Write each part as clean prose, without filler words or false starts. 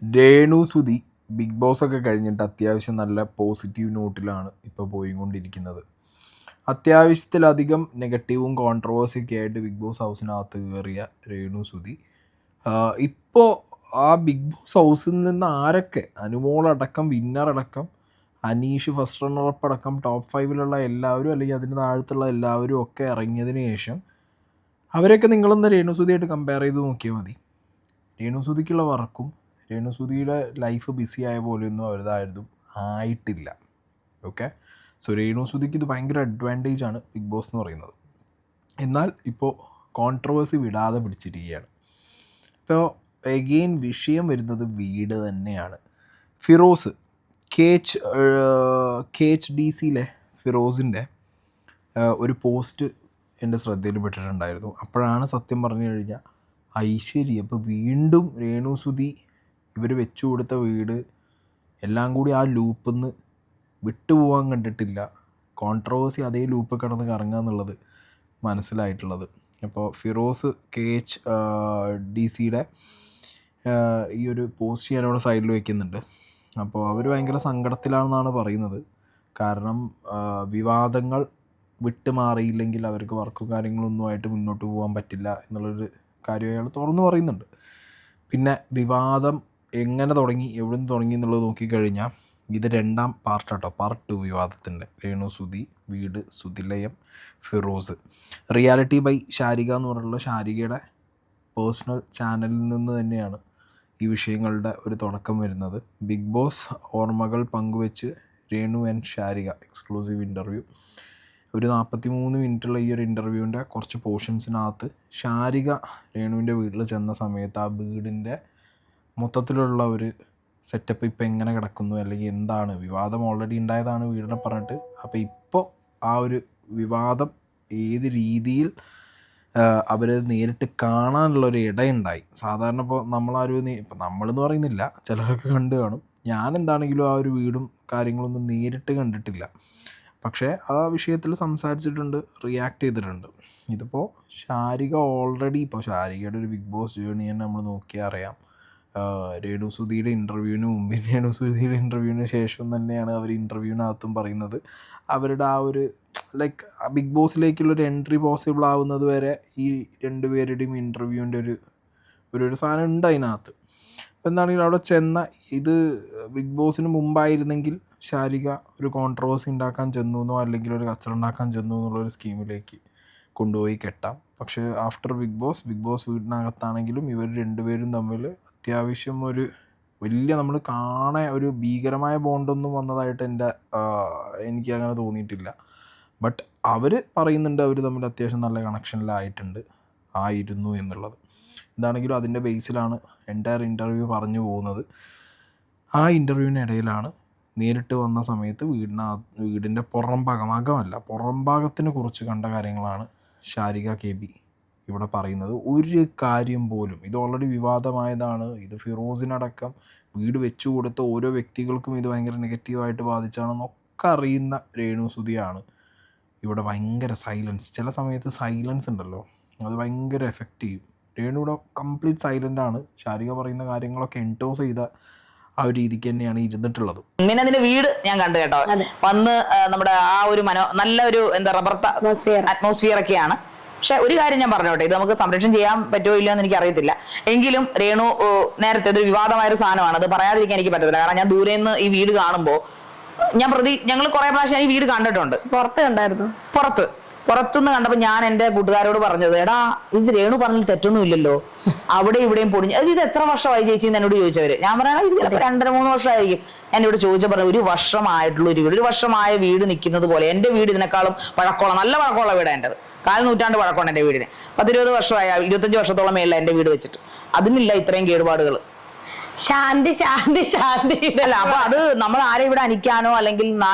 രേണുസുതി big boss ഒക്കെ കഴിഞ്ഞിട്ട് അത്യാവശ്യം നല്ല പോസിറ്റീവ് നോട്ടിലാണ് ഇപ്പോൾ പോയിക്കൊണ്ടിരിക്കുന്നത്. അത്യാവശ്യത്തിലധികം നെഗറ്റീവും കോൺട്രവേഴ്സിയൊക്കെ ആയിട്ട് ബിഗ് ബോസ് ഹൗസിനകത്ത് കയറിയ രേണുസുതി ഇപ്പോൾ ആ ബിഗ് ബോസ് ഹൗസിൽ നിന്ന് ആരൊക്കെ അനുമോളടക്കം വിന്നറടക്കം അനീഷ് ഫസ്റ്റ് റണ്ണറപ്പ് അടക്കം ടോപ്പ് 5 എല്ലാവരും അല്ലെങ്കിൽ അതിന് താഴത്തുള്ള എല്ലാവരും ഒക്കെ ഇറങ്ങിയതിന് ശേഷം അവരെയൊക്കെ നിങ്ങളൊന്ന് രേണുസുതിയായിട്ട് കമ്പയർ ചെയ്ത് നോക്കിയാൽ മതി. രേണുസുതിക്കുള്ള വർക്കും രേണുസുതിയുടെ ലൈഫ് ബിസി ആയ പോലെയൊന്നും അവരുതായതും ആയിട്ടില്ല. ഓക്കെ, സോ രേണുസുതിക്ക് ഇത് ഭയങ്കര അഡ്വാൻറ്റേജ് ആണ് ബിഗ് ബോസ് എന്ന് പറയുന്നത്. എന്നാൽ ഇപ്പോൾ കോൺട്രവേഴ്സി വിടാതെ പിടിച്ചിരിക്കുകയാണ്. ഇപ്പോൾ എഗെയിൻ വിഷയം വരുന്നത് വീട് തന്നെയാണ്. ഫിറോസ് KHDCയിലെ ഫിറോസിൻ്റെ ഒരു പോസ്റ്റ് എൻ്റെ ശ്രദ്ധയിൽപ്പെട്ടിട്ടുണ്ടായിരുന്നു. അപ്പോഴാണ് സത്യം പറഞ്ഞു കഴിഞ്ഞാൽ ഐശ്വര്യ ഇപ്പോൾ വീണ്ടും രേണുസുതി ഇവർ വെച്ചു കൊടുത്ത വീട് എല്ലാം കൂടി ആ ലൂപ്പിൽ നിന്ന് വിട്ടുപോകാൻ കണ്ടിട്ടില്ല. കോൺട്രവേഴ്സി അതേ ലൂപ്പ് കിടന്ന് കറങ്ങുക എന്നുള്ളത് മനസ്സിലായിട്ടുള്ളത്. അപ്പോൾ ഫിറോസ് KHDCയുടെ ഈ ഒരു പോസ്റ്റ് ഞാനവിടെ സൈഡിൽ വയ്ക്കുന്നുണ്ട്. അപ്പോൾ അവർ ഭയങ്കര സങ്കടത്തിലാണെന്നാണ് പറയുന്നത്. കാരണം വിവാദങ്ങൾ വിട്ടുമാറിയില്ലെങ്കിൽ അവർക്ക് വർക്കും കാര്യങ്ങളൊന്നുമായിട്ട് മുന്നോട്ട് പോകാൻ പറ്റില്ല എന്നുള്ളൊരു കാര്യം അയാൾ തുറന്നു പറയുന്നുണ്ട്. പിന്നെ വിവാദം എങ്ങനെ തുടങ്ങി എവിടെ നിന്ന് തുടങ്ങി എന്നുള്ളത് നോക്കിക്കഴിഞ്ഞാൽ ഇത് 2ാം പാർട്ടാട്ടോ, പാർട്ട് 2 വിവാദത്തിൻ്റെ. രേണുസുതി, വീട്, സുതിലയം, ഫിറോസ്. റിയാലിറ്റി ബൈ ഷാരിക എന്ന് പറഞ്ഞുള്ള ഷാരികയുടെ പേഴ്സണൽ ചാനലിൽ നിന്ന് തന്നെയാണ് ഈ വിഷയങ്ങളുടെ ഒരു തുടക്കം വരുന്നത്. ബിഗ് ബോസ് ഓർമ്മകൾ പങ്കുവെച്ച് Renu and Sharika exclusive interview. ഒരു 43 മിനിറ്റുള്ള ഈ ഒരു ഇൻ്റർവ്യൂവിൻ്റെ കുറച്ച് പോർഷൻസിനകത്ത് ഷാരിക രേണുവിൻ്റെ വീട്ടിൽ ചെന്ന സമയത്ത് ആ വീടിൻ്റെ മൊത്തത്തിലുള്ള ഒരു സെറ്റപ്പ് ഇപ്പോൾ എങ്ങനെ കിടക്കുന്നു, അല്ലെങ്കിൽ എന്താണ് വിവാദം ഓൾറെഡി ഉണ്ടായതാണ് വീടിനെ പറഞ്ഞിട്ട്. അപ്പോൾ ഇപ്പോൾ ആ ഒരു വിവാദം ഏത് രീതിയിൽ അവർ നേരിട്ട് കാണാനുള്ളൊരു ഇടയുണ്ടായി. സാധാരണ ഇപ്പോൾ നമ്മളാരും ഇപ്പം നമ്മളെന്ന് പറയുന്നില്ല, ചിലരൊക്കെ കണ്ടു കാണും. ഞാൻ എന്താണെങ്കിലും ആ ഒരു വീടും കാര്യങ്ങളൊന്നും നേരിട്ട് കണ്ടിട്ടില്ല. പക്ഷേ ആ വിഷയത്തിൽ സംസാരിച്ചിട്ടുണ്ട്, റിയാക്ട് ചെയ്തിട്ടുണ്ട്. ഇതിപ്പോൾ ഷാരിക ഓൾറെഡി ഇപ്പോൾ ഷാരികയുടെ ഒരു ബിഗ് ബോസ് ജേർണി തന്നെ നമ്മൾ നോക്കിയാൽ അറിയാം. രേണുസുതിയുടെ ഇൻ്റർവ്യൂവിന് മുമ്പ് രേണുസുതിയുടെ ഇൻ്റർവ്യൂവിന് ശേഷം തന്നെയാണ് അവർ ഇൻ്റർവ്യൂവിനകത്തും പറയുന്നത് അവരുടെ ആ ഒരു ലൈക്ക് ബിഗ് ബോസിലേക്കുള്ളൊരു എൻട്രി പോസിബിൾ ആവുന്നത് വരെ ഈ 2 പേരുടെയും ഇൻ്റർവ്യൂവിൻ്റെ ഒരു സാധനം ഉണ്ട് അതിനകത്ത്. അപ്പോൾ എന്താണെങ്കിലും അവിടെ ചെന്ന ഇത് ബിഗ് ബോസിന് മുമ്പായിരുന്നെങ്കിൽ ഷാരിക ഒരു കോൺട്രവേഴ്സി ഉണ്ടാക്കാൻ ചെന്നു അല്ലെങ്കിൽ ഒരു കച്ചറ ഉണ്ടാക്കാൻ ചെന്നു എന്നുള്ളൊരു സ്കീമിലേക്ക് കൊണ്ടുപോയി കെട്ടാം. പക്ഷേ ആഫ്റ്റർ ബിഗ് ബോസ് വീടിനകത്താണെങ്കിലും ഇവർ 2 പേരും തമ്മിൽ അത്യാവശ്യം ഒരു വലിയ നമ്മൾ കാണാൻ ഒരു ഭീകരമായ ബോണ്ടൊന്നും വന്നതായിട്ട് എനിക്കങ്ങനെ തോന്നിയിട്ടില്ല. ബട്ട് അവർ പറയുന്നുണ്ട് അവർ തമ്മിൽ അത്യാവശ്യം നല്ല ആയിരുന്നു എന്നുള്ളത്. എന്താണെങ്കിലും അതിൻ്റെ ബേസിലാണ് എൻ്റയർ ഇൻ്റർവ്യൂ പറഞ്ഞു പോകുന്നത്. ആ ഇൻ്റർവ്യൂവിനിടയിലാണ് നേരിട്ട് വന്ന സമയത്ത് വീടിൻ്റെ പുറംഭാഗത്തിനെ കുറിച്ച് കണ്ട കാര്യങ്ങളാണ് ഷാരിക KB ഇവിടെ പറയുന്നത്. ഒരു കാര്യം പോലും ഇത് ഓൾറെഡി വിവാദമായതാണ്. ഇത് ഫിറോസിനടക്കം വീട് വെച്ചു കൊടുത്ത ഓരോ വ്യക്തികൾക്കും ഇത് ഭയങ്കര നെഗറ്റീവായിട്ട് ബാധിച്ചാണെന്നൊക്കെ അറിയുന്ന രേണുസുതിയാണ് ഇവിടെ ഭയങ്കര സൈലൻസ്. ചില സമയത്ത് സൈലൻസ് ഉണ്ടല്ലോ, അത് ഭയങ്കര എഫക്റ്റ് ചെയ്യും. രേണുവിടെ കംപ്ലീറ്റ് സൈലൻ്റാണ്. ഷാരിക പറയുന്ന കാര്യങ്ങളൊക്കെ എൻഡോസ് ചെയ്ത ആ ഒരു രീതിക്ക് തന്നെയാണ് ഇരുന്നിട്ടുള്ളത്. പിന്നെ അതിന്റെ വീട് ഞാൻ കണ്ടു കേട്ടോ. വന്ന് നമ്മുടെ ആ ഒരു നല്ല ഒരു റബ്ബർ അറ്റ്മോസ്ഫിയർ ഒക്കെയാണ്. പക്ഷെ ഒരു കാര്യം ഞാൻ പറഞ്ഞോട്ടെ, ഇത് നമുക്ക് സംരക്ഷണം ചെയ്യാൻ പറ്റുമോ ഇല്ലയോ എന്ന് എനിക്ക് അറിയത്തില്ല. എങ്കിലും രേണു നേരത്തെ അതൊരു വിവാദമായൊരു സാധനമാണ്, അത് പറയാതിരിക്കാൻ എനിക്ക് പറ്റത്തില്ല. കാരണം ഞാൻ ദൂരെ നിന്ന് ഈ വീട് കാണുമ്പോൾ ഞങ്ങൾ കുറെ പ്രാവശ്യം ഈ വീട് കണ്ടിട്ടുണ്ട്. പുറത്തുനിന്ന് കണ്ടപ്പോൾ ഞാൻ എൻ്റെ കൂട്ടുകാരോട് പറഞ്ഞത്, എടാ ഇത് രേണു പറഞ്ഞതിൽ തെറ്റൊന്നും ഇല്ലല്ലോ, അവിടെ ഇവിടെയും പൊടിഞ്ഞു. ഇത് എത്ര വർഷമായി ചേച്ചി എന്ന് എന്നോട് ചോദിച്ചവര്. ഞാൻ പറയണ ഇത് 2-3 വർഷമായിരിക്കും. എന്നോട് ചോദിച്ചപ്പോൾ ഒരു വർഷമായിട്ടുള്ള ഒരു വർഷമായ വീട് നിൽക്കുന്നത് പോലെ എൻ്റെ വീട് ഇതിനേക്കാളും നല്ല പഴക്കമുള്ള വീടാണ് എൻ്റെത്. 4 നൂറ്റാണ്ട് പഴക്കമാണ് എൻ്റെ വീടിന്. 10-20 വർഷമായ 25 വർഷത്തോളം മേളില എൻ്റെ വീട് വെച്ചിട്ട്. അതിനില്ല ഇത്രയും കേടുപാടുകൾ. ശാന്തി ശാന്തി ശാന്തി അല്ല, അപ്പൊ അത് നമ്മൾ ആരെ ഇവിടെ അനിക്കാനോ അല്ലെങ്കിൽ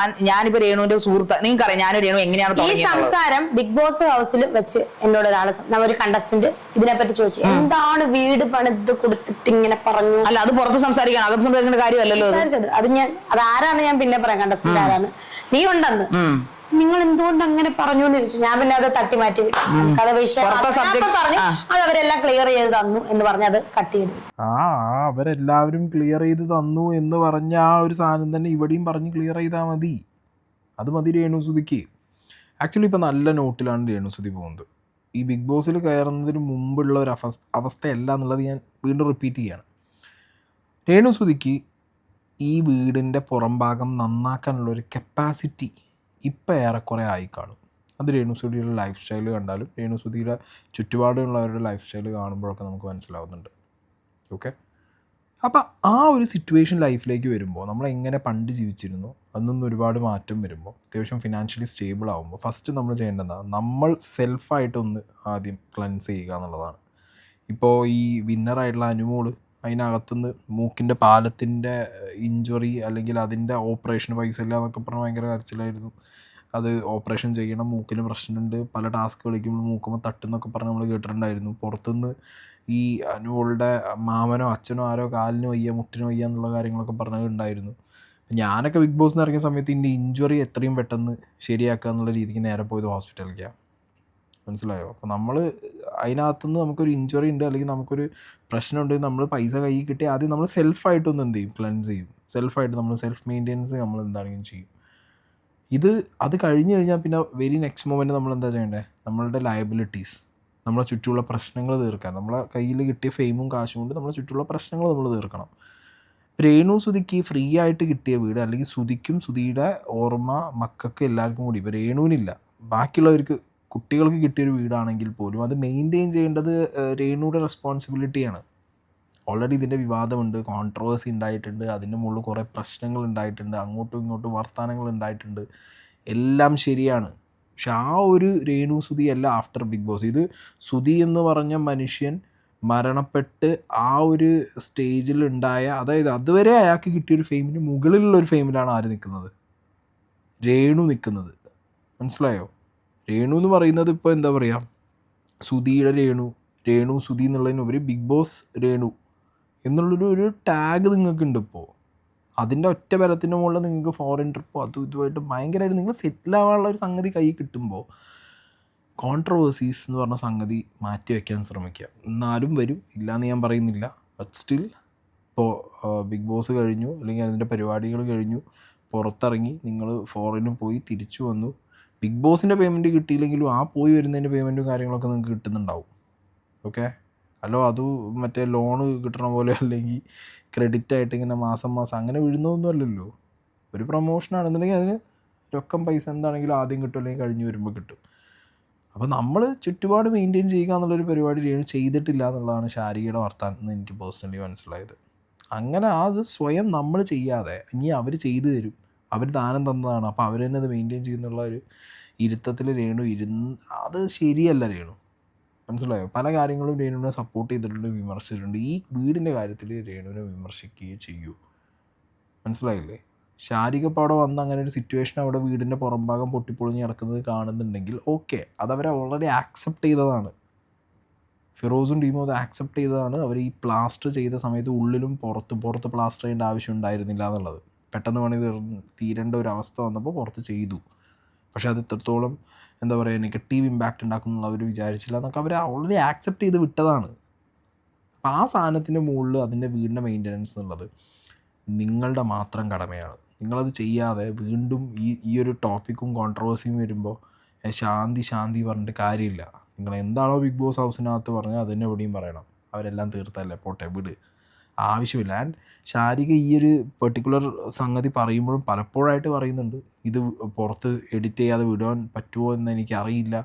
ഞാനിപ്പോ രേണുവിന്റെ സുഹൃത്ത്, നിങ്ങൾക്കറിയാം ഞാൻ രേണു എങ്ങനെയാണ് ഈ സംസാരം ബിഗ് ബോസ് ഹൗസിൽ വെച്ച് എന്നോട് ഒരു കണ്ടസ്റ്റന്റ് ഇതിനെപ്പറ്റി ചോദിച്ചു, എന്താണ് വീട് പണിത് കൊടുത്തിട്ട് ഇങ്ങനെ പറഞ്ഞു. അല്ല, അത് പുറത്ത് സംസാരിക്കണം, അകത്ത് സംസാരിക്കേണ്ട കാര്യമല്ലല്ലോ. അത് ആരാണ് ഞാൻ പിന്നെ പറയാം, കണ്ടസ്റ്റന്റ് ആരാണ്. നീ ഉണ്ടെന്ന് നിങ്ങൾ എന്തുകൊണ്ട് അങ്ങനെ പറഞ്ഞു എന്ന് ചോദിച്ചു. ഞാൻ പിന്നെ അത് തട്ടി മാറ്റി കഥ വിഷയം പറഞ്ഞു, അത് അവരെല്ലാം ക്ലിയർ ചെയ്ത് തന്നു എന്ന് പറഞ്ഞ് അത് കട്ട് ചെയ്തു. അവരെല്ലാവരും ക്ലിയർ ചെയ്ത് തന്നു എന്ന് പറഞ്ഞ ആ ഒരു സാധനം തന്നെ ഇവിടെയും പറഞ്ഞ് ക്ലിയർ ചെയ്താൽ മതി. അത് മതി രേണുസുതിക്ക്. ആക്ച്വലി ഇപ്പോൾ നല്ല നോട്ടിലാണ് രേണുസുതി പോകുന്നത്. ഈ ബിഗ് ബോസിൽ കയറുന്നതിന് മുമ്പുള്ള ഒരു അവസ്ഥയല്ല എന്നുള്ളത് ഞാൻ വീണ്ടും റിപ്പീറ്റ് ചെയ്യുകയാണ്. രേണുസുതിക്ക് ഈ വീടിൻ്റെ പുറം ഭാഗം നന്നാക്കാനുള്ളൊരു കപ്പാസിറ്റി ഇപ്പം ഏറെക്കുറെ ആയിക്കാണും. അത് രേണുസുതിയുടെ ലൈഫ് സ്റ്റൈൽ കണ്ടാലും രേണുസുതിയുടെ ചുറ്റുപാടുള്ളവരുടെ ലൈഫ് സ്റ്റൈൽ കാണുമ്പോഴൊക്കെ നമുക്ക് മനസ്സിലാവുന്നുണ്ട്. ഓക്കെ, അപ്പം ആ ഒരു സിറ്റുവേഷൻ ലൈഫിലേക്ക് വരുമ്പോൾ നമ്മൾ എങ്ങനെ പണ്ട് ജീവിച്ചിരുന്നു അതിൽ ഒരുപാട് മാറ്റം വരുമ്പോൾ അത്യാവശ്യം ഫിനാൻഷ്യലി സ്റ്റേബിൾ ആകുമ്പോൾ ഫസ്റ്റ് നമ്മൾ ചെയ്യേണ്ടതാണ് നമ്മൾ സെൽഫായിട്ടൊന്ന് ആദ്യം ക്ലൻസ് ചെയ്യുക എന്നുള്ളതാണ്. ഇപ്പോൾ ഈ വിന്നറായിട്ടുള്ള അനുമോള് അതിനകത്തുനിന്ന് മൂക്കിൻ്റെ പാലത്തിൻ്റെ ഇഞ്ചുറി അല്ലെങ്കിൽ അതിൻ്റെ ഓപ്പറേഷൻ പൈസ ഇല്ല എന്നൊക്കെ പറഞ്ഞാൽ ഭയങ്കര കരച്ചിലായിരുന്നു. അത് ഓപ്പറേഷൻ ചെയ്യണം, മൂക്കിന് പ്രശ്നമുണ്ട്, പല ടാസ്ക് കളിക്കുമ്പോൾ മൂക്കുമ്പോൾ തട്ടുന്നൊക്കെ പറഞ്ഞ് നമ്മൾ കേട്ടിട്ടുണ്ടായിരുന്നു. പുറത്തുനിന്ന് ഈ അനുമോളുടെ മാമനോ അച്ഛനോ ആരോ കാലിന് വയ്യ മുട്ടിന് വയ്യ എന്നുള്ള കാര്യങ്ങളൊക്കെ പറഞ്ഞിട്ടുണ്ടായിരുന്നു. ഞാനൊക്കെ ബിഗ് ബോസിന് ഇറങ്ങിയ സമയത്ത് ഇതിൻ്റെ ഇഞ്ചുറി എത്രയും പെട്ടെന്ന് ശരിയാക്കുക എന്നുള്ള രീതിക്ക് നേരെ പോയത് ഹോസ്പിറ്റലിലേക്കാണ്. മനസ്സിലായോ? അപ്പോൾ നമ്മൾ അതിനകത്തുനിന്ന് നമുക്കൊരു ഇഞ്ചുറി ഉണ്ട് അല്ലെങ്കിൽ നമുക്കൊരു പ്രശ്നമുണ്ട്, നമ്മൾ പൈസ കയ്യിൽ കിട്ടി ആദ്യം നമ്മൾ സെൽഫായിട്ടൊന്ന് എന്ത് ചെയ്യും, ക്ലൻസ് ചെയ്യും. സെൽഫായിട്ട് നമ്മൾ സെൽഫ് മെയിൻ്റെനൻസ് നമ്മൾ എന്താണെങ്കിലും ചെയ്യും. അത് കഴിഞ്ഞ് കഴിഞ്ഞാൽ പിന്നെ വെരി നെക്സ്റ്റ് മൊമെൻറ്റ് നമ്മൾ എന്താ ചെയ്യേണ്ടത്, നമ്മളുടെ ലയബിലിറ്റീസ്, നമ്മളെ ചുറ്റുമുള്ള പ്രശ്നങ്ങൾ തീർക്കാൻ, നമ്മളെ കയ്യിൽ കിട്ടിയ ഫെയിമും കാശും കൊണ്ട് നമ്മളെ ചുറ്റുമുള്ള പ്രശ്നങ്ങൾ നമ്മൾ തീർക്കണം. രേണുസുതിക്ക് ഫ്രീ ആയിട്ട് കിട്ടിയ വീട് അല്ലെങ്കിൽ സുതിക്കും സുതിയുടെ ഓർമ്മ മക്കൾക്ക് എല്ലാവർക്കും കൂടി, ഇപ്പോൾ രേണുവിനില്ല ബാക്കിയുള്ളവർക്ക് കുട്ടികൾക്ക് കിട്ടിയൊരു വീടാണെങ്കിൽ പോലും അത് മെയിൻറ്റെയിൻ ചെയ്യേണ്ടത് രേണുയുടെ റെസ്പോൺസിബിലിറ്റിയാണ്. ഓൾറെഡി ഇതിൻ്റെ വിവാദമുണ്ട്, കോൺട്രവേഴ്സി ഉണ്ടായിട്ടുണ്ട്, അതിൻ്റെ മുകളിൽ കുറേ പ്രശ്നങ്ങൾ ഉണ്ടായിട്ടുണ്ട്, അങ്ങോട്ടും ഇങ്ങോട്ടും വർത്തമാനങ്ങൾ ഉണ്ടായിട്ടുണ്ട്, എല്ലാം ശരിയാണ്. പക്ഷെ ആ ഒരു രേണുസുതി അല്ല ആഫ്റ്റർ ബിഗ് ബോസ്. ഇത് സുതി എന്ന് പറഞ്ഞ മനുഷ്യൻ മരണപ്പെട്ട് ആ ഒരു സ്റ്റേജിൽ ഉണ്ടായ, അതായത് അതുവരെ അയാൾക്ക് കിട്ടിയൊരു ഫെയിമിന് മുകളിലുള്ളൊരു ഫെയിമിലാണ് ആര് നിൽക്കുന്നത്, രേണു നിൽക്കുന്നത്. മനസ്സിലായോ? രേണു എന്ന് പറയുന്നത് ഇപ്പോൾ എന്താ പറയുക, സുതിയുടെ രേണു സുതി എന്നുള്ളതിനുപരി ബിഗ് ബോസ് രേണു എന്നുള്ളൊരു ടാഗ് നിങ്ങൾക്കുണ്ട്. ഇപ്പോൾ അതിൻ്റെ ഒറ്റ ബലത്തിൻ്റെ മുകളിൽ നിങ്ങൾക്ക് ഫോറിൻ ട്രിപ്പോ അതും ഇതുമായിട്ട് ഭയങ്കരമായിട്ട് നിങ്ങൾ സെറ്റിലാവാനുള്ള ഒരു സംഗതി കൈ കിട്ടുമ്പോൾ കോൺട്രവേഴ്സീസ് എന്ന് പറഞ്ഞ സംഗതി മാറ്റി വയ്ക്കാൻ ശ്രമിക്കുക. എന്നാലും വരും, ഇല്ലയെന്ന് ഞാൻ പറയുന്നില്ല. ബട്ട് സ്റ്റിൽ ഇപ്പോൾ ബിഗ് ബോസ് കഴിഞ്ഞു അല്ലെങ്കിൽ അതിൻ്റെ പരിപാടികൾ കഴിഞ്ഞു, പുറത്തിറങ്ങി നിങ്ങൾ ഫോറിന് പോയി തിരിച്ചു വന്നു, ബിഗ് ബോസിൻ്റെ പേയ്മെൻറ്റ് കിട്ടിയില്ലെങ്കിലും ആ പോയി വരുന്നതിൻ്റെ പേയ്മെൻറ്റും കാര്യങ്ങളൊക്കെ നിങ്ങൾക്ക് കിട്ടുന്നുണ്ടാവും. ഓക്കെ, അല്ലോ അത് മറ്റേ ലോണ് കിട്ടണ പോലെ അല്ലെങ്കിൽ ക്രെഡിറ്റ് ആയിട്ട് ഇങ്ങനെ മാസം അങ്ങനെ വീഴുന്നതൊന്നും അല്ലല്ലോ. ഒരു പ്രൊമോഷനാണെന്നുണ്ടെങ്കിൽ അതിന് രൊക്കം പൈസ എന്താണെങ്കിലും ആദ്യം കിട്ടും അല്ലെങ്കിൽ കഴിഞ്ഞ് വരുമ്പോൾ കിട്ടും. അപ്പോൾ നമ്മൾ ചുറ്റുപാട് മെയിൻറ്റെയിൻ ചെയ്യുക എന്നുള്ളൊരു പരിപാടി ചെയ്തിട്ടില്ല എന്നുള്ളതാണ് ശാരികയുടെ വർത്താനം എന്ന് എനിക്ക് പേഴ്സണലി മനസ്സിലായത്. അങ്ങനെ അത് സ്വയം നമ്മൾ ചെയ്യാതെ ഇനി അവർ ചെയ്തു തരും, അവർ ദാനം തന്നതാണ് അപ്പോൾ അവർ തന്നെ അത് മെയിൻറ്റെയിൻ ചെയ്യുന്നുള്ള ഒരു ഇരുത്തത്തിൽ രേണു അത് ശരിയല്ല രേണു. മനസ്സിലായോ? പല കാര്യങ്ങളും രേണുവിനെ സപ്പോർട്ട് ചെയ്തിട്ടുണ്ട്, വിമർശിച്ചിട്ടുണ്ട്. ഈ വീടിൻ്റെ കാര്യത്തിൽ രേണുവിനെ വിമർശിക്കുകയേ ചെയ്യൂ. മനസ്സിലായില്ലേ? ശാരിക ഇപ്പോൾ അവിടെ വന്ന് അങ്ങനെ ഒരു സിറ്റുവേഷൻ അവിടെ വീടിൻ്റെ പുറംഭാഗം പൊട്ടിപ്പൊളിഞ്ഞ് കിടക്കുന്നത് കാണുന്നുണ്ടെങ്കിൽ ഓക്കെ, അതവരെ ഓൾറെഡി ആക്സെപ്റ്റ് ചെയ്തതാണ്. ഫിറോസും ടീമും അത് ആക്സെപ്റ്റ് ചെയ്തതാണ്. അവർ ഈ പ്ലാസ്റ്റർ ചെയ്ത സമയത്ത് ഉള്ളിലും പുറത്ത് പ്ലാസ്റ്റർ ചെയ്യേണ്ട ആവശ്യം ഉണ്ടായിരുന്നില്ല എന്നുള്ളത്. പെട്ടെന്ന് പണി തീരേണ്ട ഒരു അവസ്ഥ വന്നപ്പോൾ പുറത്ത് ചെയ്തു. പക്ഷേ അത് എത്രത്തോളം എന്താ പറയുക നെഗറ്റീവ് ഇമ്പാക്റ്റ് ഉണ്ടാക്കുന്നുള്ള അവർ വിചാരിച്ചില്ല എന്നൊക്കെ അവർ ഓൾറെഡി ആക്സെപ്റ്റ് ചെയ്ത് വിട്ടതാണ്. അപ്പോൾ ആ സാധനത്തിൻ്റെ മുകളിൽ അതിൻ്റെ വീടിൻ്റെ മെയിൻ്റനൻസ് എന്നുള്ളത് നിങ്ങളുടെ മാത്രം കടമയാണ്. നിങ്ങളത് ചെയ്യാതെ വീണ്ടും ഈ ഒരു ടോപ്പിക്കും കോൺട്രവേഴ്സിയും വരുമ്പോൾ ശാന്തി പറഞ്ഞിട്ട് കാര്യമില്ല. നിങ്ങൾ എന്താണോ ബിഗ് ബോസ് ഹൗസിനകത്ത് പറഞ്ഞാൽ അത് തന്നെ എവിടെയും പറയണം. അവരെല്ലാം തീർത്തല്ലേ, പോട്ടെ വിട്, ആവശ്യമില്ല. ആൻഡ് ശാരിക ഈ ഒരു പെർട്ടിക്കുലർ സംഗതി പറയുമ്പോഴും പലപ്പോഴായിട്ട് പറയുന്നുണ്ട്, ഇത് പുറത്ത് എഡിറ്റ് ചെയ്യാതെ വിടാൻ പറ്റുമോ എന്ന് എനിക്കറിയില്ല,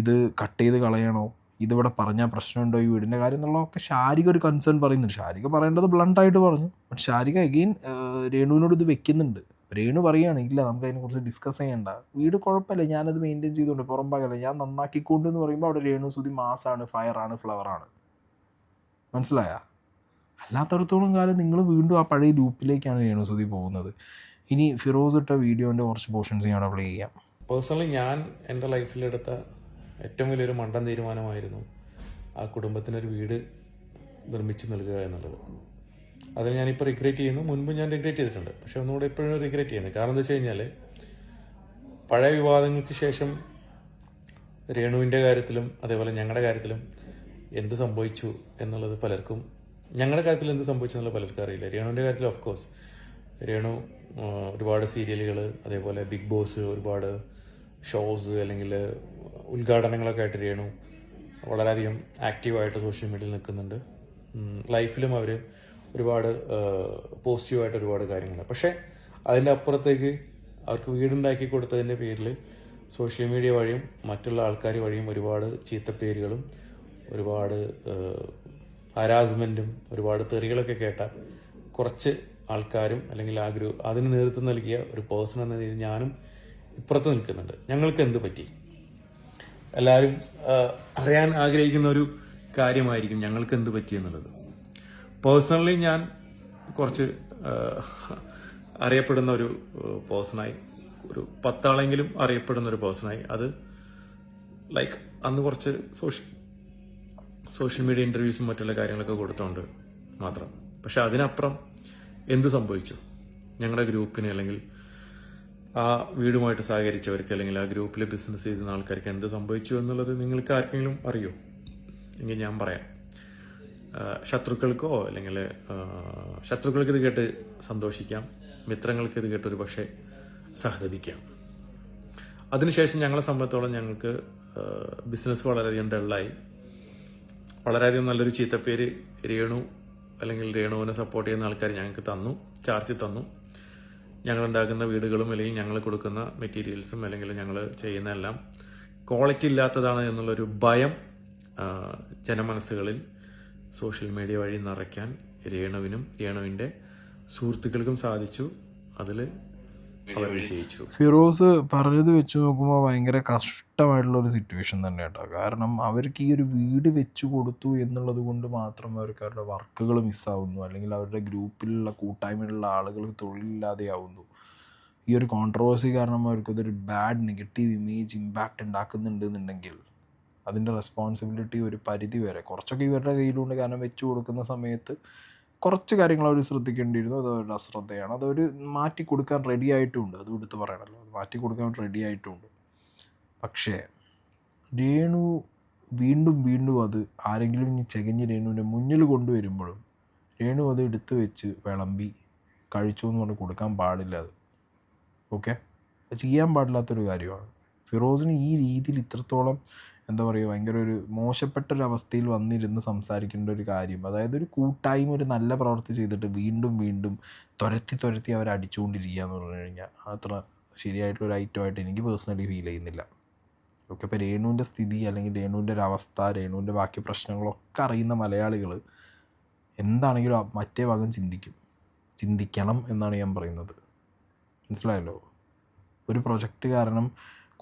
ഇത് കട്ട് ചെയ്ത് കളയണോ, ഇതിവിടെ പറഞ്ഞാൽ പ്രശ്നമുണ്ടോ ഈ വീടിൻ്റെ കാര്യം എന്നുള്ളതൊക്കെ ശാരിക ഒരു കൺസേൺ പറയുന്നുണ്ട്. ശാരിക പറയേണ്ടത് ബ്ലണ്ടായിട്ട് പറഞ്ഞു. ബട്ട് ശാരിക അഗെയിൻ രേണുവിനോട് ഇത് വെക്കുന്നുണ്ട്. രേണു പറയുകയാണ്, ഇല്ല നമുക്ക് അതിനെക്കുറിച്ച് ഡിസ്കസ് ചെയ്യണ്ട, വീട് കുഴപ്പമില്ല, ഞാനത് മെയിൻറ്റെയിൻ ചെയ്തുകൊണ്ട് പുറംഭാഗമല്ല ഞാൻ നന്നാക്കിക്കൊണ്ട് എന്ന് പറയുമ്പോൾ അവിടെ രേണു സുതി മാസാണ്, ഫയറാണ്, ഫ്ലവറാണ്. മനസ്സിലായ? അല്ലാത്തടത്തോളം കാലം നിങ്ങൾ വീണ്ടും ആ പഴയ ലൂപ്പിലേക്കാണ് രേണുസുതി പോകുന്നത്. ഇനി ഫിറോസ് ഇട്ട വീഡിയോൻ്റെ കുറച്ച് പോർഷൻസ് ഞാൻ പ്ലേ ചെയ്യാം. പേഴ്സണലി ഞാൻ എൻ്റെ ലൈഫിലെടുത്ത ഏറ്റവും വലിയൊരു മണ്ടൻ തീരുമാനമായിരുന്നു ആ കുടുംബത്തിനൊരു വീട് നിർമ്മിച്ച് നൽകുക എന്നുള്ളത്. അത് ഞാനിപ്പോൾ റിഗ്രറ്റ് ചെയ്യുന്നു. മുൻപ് ഞാൻ റിഗ്രറ്റ് ചെയ്തിട്ടുണ്ട്, പക്ഷെ ഒന്നുകൂടെ ഇപ്പോഴും റിഗ്രറ്റ് ചെയ്യുന്നത്. കാരണം എന്താ വെച്ച് കഴിഞ്ഞാൽ പഴയ വിവാദങ്ങൾക്ക് ശേഷം രേണുവിൻ്റെ കാര്യത്തിലും അതേപോലെ ഞങ്ങളുടെ കാര്യത്തിലും എന്ത് സംഭവിച്ചു എന്നുള്ളത് പലർക്കും ഞങ്ങളുടെ കാര്യത്തിൽ എന്ത് സംഭവിച്ചെന്നുള്ള പലർക്കും അറിയില്ല. രേണുവിൻ്റെ കാര്യത്തിൽ ഓഫ് കോഴ്സ് രേണു ഒരുപാട് സീരിയലുകൾ, അതേപോലെ ബിഗ് ബോസ്, ഒരുപാട് ഷോസ് അല്ലെങ്കിൽ ഉദ്ഘാടനങ്ങളൊക്കെ ആയിട്ട് രേണു വളരെയധികം ആക്റ്റീവായിട്ട് സോഷ്യൽ മീഡിയയിൽ നിൽക്കുന്നുണ്ട്. ലൈഫിലും അവർ ഒരുപാട് പോസിറ്റീവായിട്ട് ഒരുപാട് കാര്യങ്ങളുണ്ട്. പക്ഷേ അതിൻ്റെ അപ്പുറത്തേക്ക് അവർക്ക് വീടുണ്ടാക്കി കൊടുത്തതിൻ്റെ പേരിൽ സോഷ്യൽ മീഡിയ വഴിയും മറ്റുള്ള ആൾക്കാർ വഴിയും ഒരുപാട് ചീത്തപ്പേരുകളും ഒരുപാട് ഹരാസ്മെൻറ്റും ഒരുപാട് തെറികളൊക്കെ കേട്ട കുറച്ച് ആൾക്കാരും അല്ലെങ്കിൽ അതിന് നേതൃത്വം നൽകിയ ഒരു പേഴ്സൺ എന്ന രീതിയിൽ ഞാനും ഇപ്പുറത്ത് നിൽക്കുന്നുണ്ട്. ഞങ്ങൾക്ക് എന്ത് പറ്റി? എല്ലാവരും അറിയാൻ ആഗ്രഹിക്കുന്ന ഒരു കാര്യമായിരിക്കും ഞങ്ങൾക്ക് എന്ത് പറ്റി എന്നുള്ളത്. പേഴ്സണലി ഞാൻ കുറച്ച് അറിയപ്പെടുന്ന ഒരു പേഴ്സണായി, ഒരു 10 ആളെങ്കിലും അറിയപ്പെടുന്ന ഒരു പേഴ്സണായി. അത് ലൈക്ക് അന്ന് കുറച്ച് സോഷ്യൽ മീഡിയ ഇൻ്റർവ്യൂസും മറ്റുള്ള കാര്യങ്ങളൊക്കെ കൊടുത്തോണ്ട് മാത്രം. പക്ഷെ അതിനപ്പുറം എന്ത് സംഭവിച്ചു? ഞങ്ങളുടെ ഗ്രൂപ്പിന് അല്ലെങ്കിൽ ആ വീടുമായിട്ട് സഹകരിച്ചവർക്ക് അല്ലെങ്കിൽ ആ ഗ്രൂപ്പിൽ ബിസിനസ് ചെയ്യുന്ന ആൾക്കാർക്ക് എന്ത് സംഭവിച്ചു എന്നുള്ളത് നിങ്ങൾക്ക് ആർക്കെങ്കിലും അറിയോ? എങ്കിൽ ഞാൻ പറയാം. ശത്രുക്കൾക്കോ അല്ലെങ്കിൽ ശത്രുക്കൾക്ക് ഇത് കേട്ട് സന്തോഷിക്കാം, മിത്രങ്ങൾക്ക് ഇത് കേട്ട് ഒരു പക്ഷേ സഹതപിക്കാം. അതിനുശേഷം ഞങ്ങളെ സംബന്ധിച്ചോളം ഞങ്ങൾക്ക് ബിസിനസ് വളരെയധികം ഡള്ളായി. വളരെയധികം നല്ലൊരു ചീത്തപ്പേര് രേണു അല്ലെങ്കിൽ രേണുവിനെ സപ്പോർട്ട് ചെയ്യുന്ന ആൾക്കാർ ഞങ്ങൾക്ക് ചാർജ് തന്നു. ഞങ്ങളുണ്ടാക്കുന്ന വീടുകളും അല്ലെങ്കിൽ ഞങ്ങൾ കൊടുക്കുന്ന മെറ്റീരിയൽസും അല്ലെങ്കിൽ ഞങ്ങൾ ചെയ്യുന്ന എല്ലാം ക്വാളിറ്റി ഇല്ലാത്തതാണ് എന്നുള്ളൊരു ഭയം ജനമനസ്സുകളിൽ സോഷ്യൽ മീഡിയ വഴി നിറയ്ക്കാൻ രേണുവിനും രേണുവിൻ്റെ സുഹൃത്തുക്കൾക്കും സാധിച്ചു. അതിൽ അവർ വിജയിച്ചു. ഫിറോസ് പറഞ്ഞത് വെച്ച് നോക്കുമ്പോൾ ഭയങ്കര കഷ്ടമായിട്ടുള്ളൊരു സിറ്റുവേഷൻ തന്നെ കേട്ടോ. കാരണം അവർക്ക് ഈ ഒരു വീട് വെച്ച് കൊടുത്തു എന്നുള്ളത് കൊണ്ട് മാത്രം അവർക്ക് അവരുടെ വർക്കുകൾ മിസ്സാവുന്നു, അല്ലെങ്കിൽ അവരുടെ ഗ്രൂപ്പിലുള്ള കൂട്ടായ്മയിലുള്ള ആളുകൾക്ക് തൊഴിലില്ലാതെയാവുന്നു. ഈ ഒരു കോൺട്രവേഴ്സി കാരണം അവർക്കതൊരു ബാഡ് നെഗറ്റീവ് ഇമേജ് ഇമ്പാക്റ്റ് ഉണ്ടാക്കുന്നുണ്ട് എന്നുണ്ടെങ്കിൽ അതിൻ്റെ റെസ്പോൺസിബിലിറ്റി ഒരു പരിധി വരെ കുറച്ചൊക്കെ ഇവരുടെ കയ്യിലുണ്ട്. കാരണം വെച്ച് കൊടുക്കുന്ന സമയത്ത് കുറച്ച് കാര്യങ്ങൾ അവർ ശ്രദ്ധിക്കേണ്ടിയിരുന്നു. അത് അവരുടെ അശ്രദ്ധയാണ്. അതവർ മാറ്റി കൊടുക്കാൻ റെഡി ആയിട്ടുമുണ്ട്. അത് എടുത്ത് പറയണമല്ലോ, അത് മാറ്റി കൊടുക്കാൻ റെഡി ആയിട്ടുമുണ്ട്. പക്ഷേ രേണു വീണ്ടും വീണ്ടും അത് ആരെങ്കിലും ഇനി ചെകഞ്ഞ് രേണുവിൻ്റെ മുന്നിൽ കൊണ്ടുവരുമ്പോഴും രേണു അത് എടുത്ത് വെച്ച് വിളമ്പി കഴിച്ചു എന്ന് പറഞ്ഞ് കൊടുക്കാൻ പാടില്ല. അത് ഓക്കെ, അത് ചെയ്യാൻ പാടില്ലാത്തൊരു കാര്യമാണ്. ഫിറോസിന് ഈ രീതിയിൽ ഇത്രത്തോളം എന്താ പറയുക, ഭയങ്കര ഒരു മോശപ്പെട്ടൊരവസ്ഥയിൽ വന്നിരുന്ന് സംസാരിക്കേണ്ട ഒരു കാര്യം, അതായത് ഒരു കൂട്ടായ്മ ഒരു നല്ല പ്രവൃത്തി ചെയ്തിട്ട് വീണ്ടും വീണ്ടും തുരത്തി അവർ അടിച്ചുകൊണ്ടിരിക്കുക എന്ന് പറഞ്ഞു കഴിഞ്ഞാൽ അത്ര ശരിയായിട്ടുള്ളൊരു ഐറ്റമായിട്ട് എനിക്ക് പേഴ്സണലി ഫീൽ ചെയ്യുന്നില്ല. ഓക്കെ, ഇപ്പോൾ രേണുവിൻ്റെ സ്ഥിതി അല്ലെങ്കിൽ രേണുവിൻ്റെ ഒരു അവസ്ഥ, രേണുവിൻ്റെ ബാക്കി പ്രശ്നങ്ങളൊക്കെ അറിയുന്ന മലയാളികൾ എന്താണെങ്കിലും മറ്റേ ഭാഗം ചിന്തിക്കണം എന്നാണ് ഞാൻ പറയുന്നത്. മനസ്സിലായല്ലോ? ഒരു പ്രൊജക്റ്റ് കാരണം